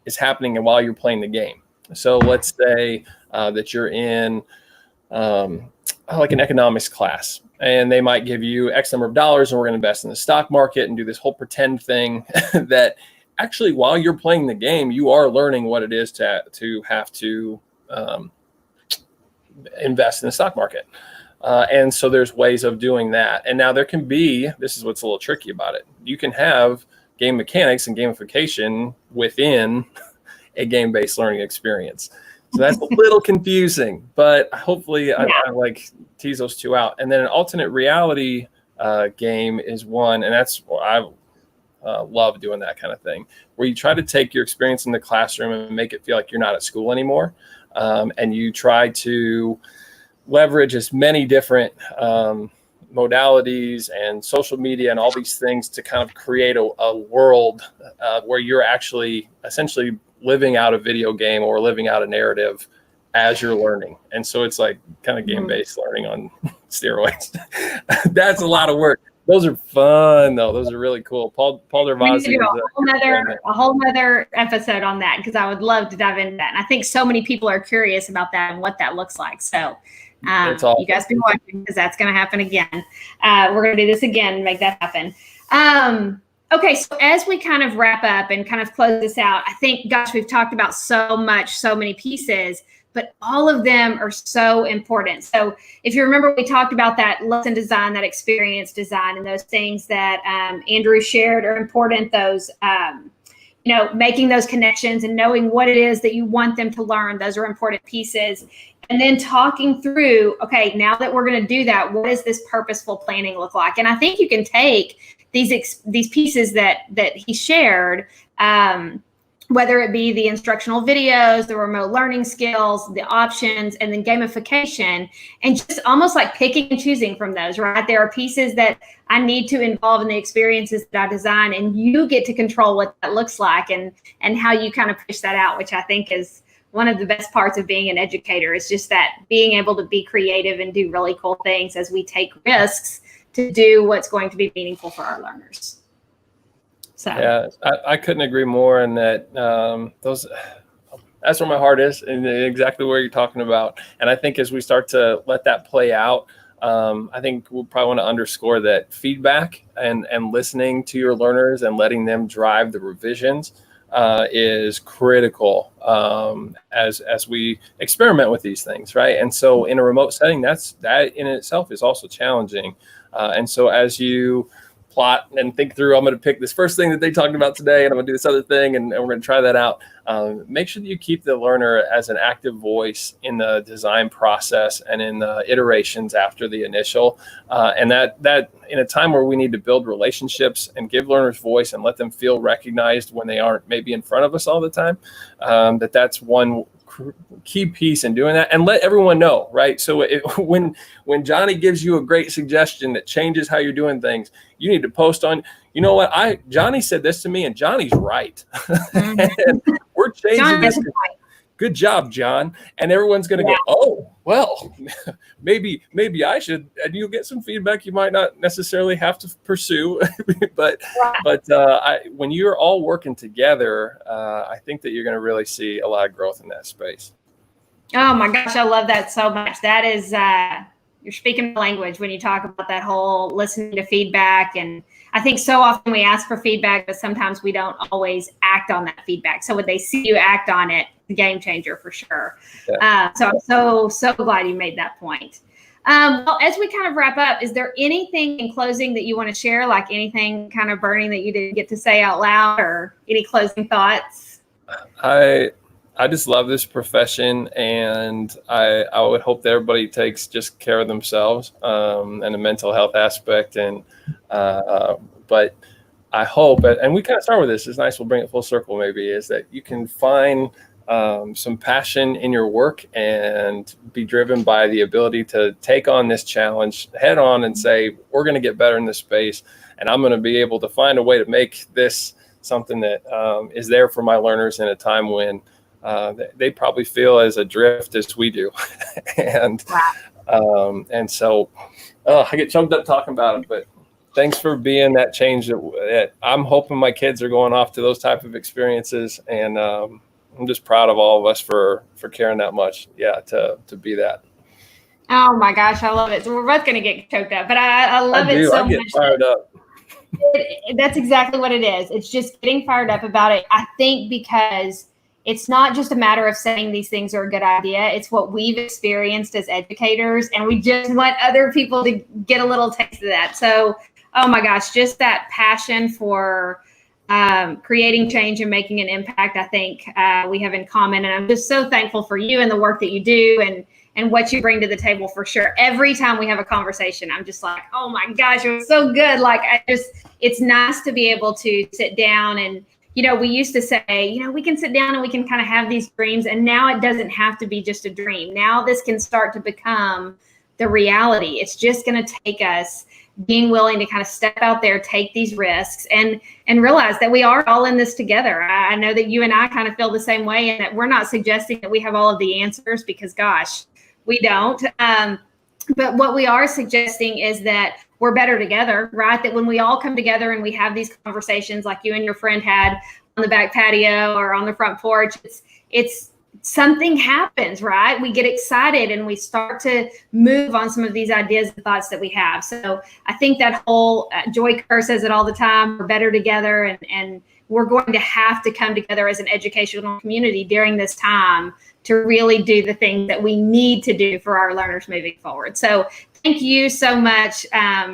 is happening and while you're playing the game. So let's say that you're in like an economics class, and they might give you X number of dollars and we're going to invest in the stock market and do this whole pretend thing that actually, while you're playing the game, you are learning what it is to have to invest in the stock market. And so there's ways of doing that. And now there can be, this is what's a little tricky about it. You can have game mechanics and gamification within a game-based learning experience. So that's a little confusing, but hopefully I like tease those two out. And then an alternate reality game is one, and that's what I love doing, that kind of thing, where you try to take your experience in the classroom and make it feel like you're not at school anymore. And you try to leverage as many different modalities and social media and all these things to kind of create a world where you're actually essentially living out a video game or living out a narrative as you're learning. And so it's like kind of game-based learning on steroids. That's a lot of work. Those are fun though. Those are really cool. Paul Dervasi. We need to do a whole nother episode on that, because I would love to dive into that. And I think so many people are curious about that and what that looks like. So you guys be watching, because that's going to happen again. We're going to do this again and make that happen. Okay, so as we kind of wrap up and kind of close this out, I think, gosh, we've talked about so many pieces, but all of them are so important. So if you remember, we talked about that lesson design, that experience design, and those things that Andrew shared are important. Those, making those connections and knowing what it is that you want them to learn. Those are important pieces. And then talking through, okay, now that we're going to do that, what does this purposeful planning look like? And I think you can take these pieces that he shared, whether it be the instructional videos, the remote learning skills, the options, and then gamification, and just almost like picking and choosing from those, right? There are pieces that I need to involve in the experiences that I design, and you get to control what that looks like and how you kind of push that out, which I think is one of the best parts of being an educator, is just that being able to be creative and do really cool things as we take risks to do what's going to be meaningful for our learners. So yeah, I couldn't agree more. And that that's where my heart is, and exactly where you're talking about. And I think as we start to let that play out, I think we'll probably want to underscore that feedback and listening to your learners and letting them drive the revisions is critical as we experiment with these things, right? And so in a remote setting, that in itself is also challenging. And so as you plot and think through, I'm going to pick this first thing that they talked about today, and I'm going to do this other thing, and we're going to try that out. Make sure that you keep the learner as an active voice in the design process and in the iterations after the initial. And that in a time where we need to build relationships and give learners voice and let them feel recognized when they aren't maybe in front of us all the time, that's one key piece in doing that. And let everyone know, right? So when Johnny gives you a great suggestion that changes how you're doing things, you need to post on, you know what, Johnny said this to me, and Johnny's right. And we're changing this. Good job, John. And everyone's going to go, oh, well, maybe I should. And you'll get some feedback you might not necessarily have to pursue. but when you're all working together, I think that you're going to really see a lot of growth in that space. Oh, my gosh, I love that so much. That is, you're speaking the language when you talk about that whole listening to feedback. And I think so often we ask for feedback, but sometimes we don't always act on that feedback. So when they see you act on it, it's a game changer for sure. Yeah. So I'm so glad you made that point. Well, as we kind of wrap up, is there anything in closing that you want to share, like anything kind of burning that you didn't get to say out loud, or any closing thoughts? I just love this profession, and I would hope that everybody takes just care of themselves and the mental health aspect. And but I hope, and we kind of start with this, it's nice, we'll bring it full circle maybe, is that you can find some passion in your work and be driven by the ability to take on this challenge head on and say, we're going to get better in this space, and I'm going to be able to find a way to make this something that is there for my learners in a time when they probably feel as adrift as we do. And so I get choked up talking about it, but thanks for being that change that I'm hoping my kids are going off to those type of experiences. And I'm just proud of all of us for caring that much. Yeah. To be that. Oh my gosh, I love it. So we're both going to get choked up, but I love it so I get much. fired up. That's exactly what it is. It's just getting fired up about it. I think because it's not just a matter of saying these things are a good idea. It's what we've experienced as educators, and we just want other people to get a little taste of that. So, oh my gosh, just that passion for creating change and making an impact, I think we have in common. And I'm just so thankful for you and the work that you do and what you bring to the table for sure. Every time we have a conversation, I'm just like, oh my gosh, it was so good. Like it's nice to be able to sit down and, we used to say, we can sit down and we can kind of have these dreams. And now it doesn't have to be just a dream. Now this can start to become the reality. It's just going to take us being willing to kind of step out there, take these risks and realize that we are all in this together. I know that you and I kind of feel the same way, and that we're not suggesting that we have all of the answers, because gosh, we don't. But what we are suggesting is that we're better together, right? That when we all come together and we have these conversations like you and your friend had on the back patio or on the front porch, it's something happens, right? We get excited and we start to move on some of these ideas and thoughts that we have. So I think that whole Joy Kerr says it all the time, we're better together, and we're going to have to come together as an educational community during this time to really do the things that we need to do for our learners moving forward. So thank you so much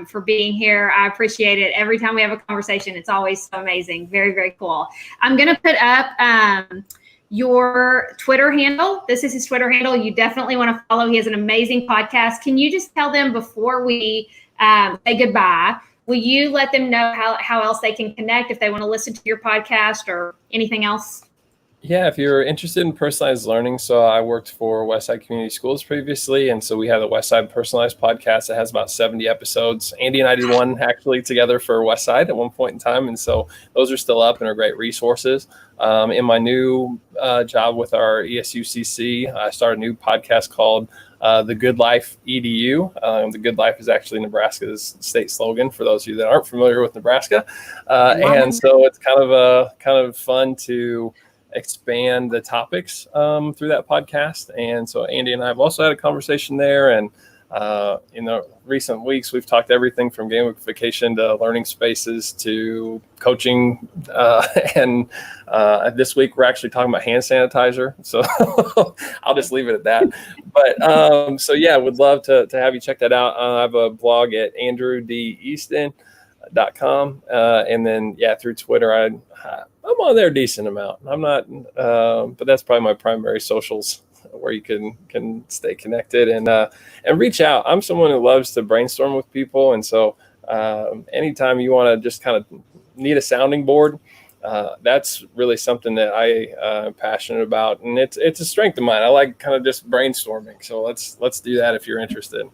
for being here. I appreciate it. Every time we have a conversation, it's always so amazing. Very, very cool. I'm going to put up your Twitter handle. This is his Twitter handle. You definitely want to follow. He has an amazing podcast. Can you just tell them before we say goodbye, will you let them know how else they can connect if they want to listen to your podcast or anything else? Yeah, if you're interested in personalized learning, so I worked for Westside Community Schools previously, and so we have the Westside Personalized Podcast that has about 70 episodes. Andy and I did one actually together for Westside at one point in time, and so those are still up and are great resources. In my new job with our ESUCC, I started a new podcast called The Good Life EDU. The Good Life is actually Nebraska's state slogan for those of you that aren't familiar with Nebraska, and so it's kind of fun to expand the topics through that podcast. And so Andy and I have also had a conversation there, and in the recent weeks we've talked everything from gamification to learning spaces to coaching, and this week we're actually talking about hand sanitizer, so I'll just leave it at that. But so yeah, would love to have you check that out. I have a blog at andrewdeaston.com, and then through Twitter I'm on there a decent amount. I'm not, but that's probably my primary socials where you can stay connected and reach out. I'm someone who loves to brainstorm with people, and so anytime you want to just kind of need a sounding board, that's really something that I am passionate about, and it's a strength of mine. I like kind of just brainstorming. So let's do that if you're interested.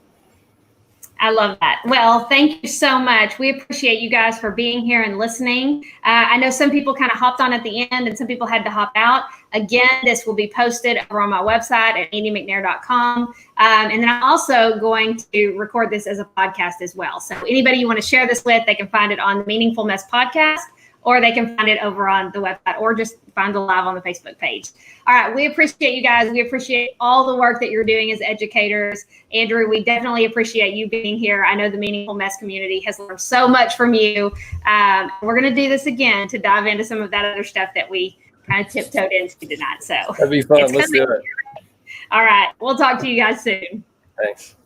I love that. Well, thank you so much. We appreciate you guys for being here and listening. I know some people kind of hopped on at the end and some people had to hop out. Again, this will be posted over on my website at andymcnair.com. And then I'm also going to record this as a podcast as well. So anybody you want to share this with, they can find it on the Meaningful Mess podcast, or they can find it over on the website, or just find it live on the Facebook page. All right, we appreciate you guys. We appreciate all the work that you're doing as educators. Andrew, we definitely appreciate you being here. I know the Meaningful Mess community has learned so much from you. We're going to do this again to dive into some of that other stuff that we kind of tiptoed into tonight. So that'd be fun. Let's do it. All right, we'll talk to you guys soon. Thanks.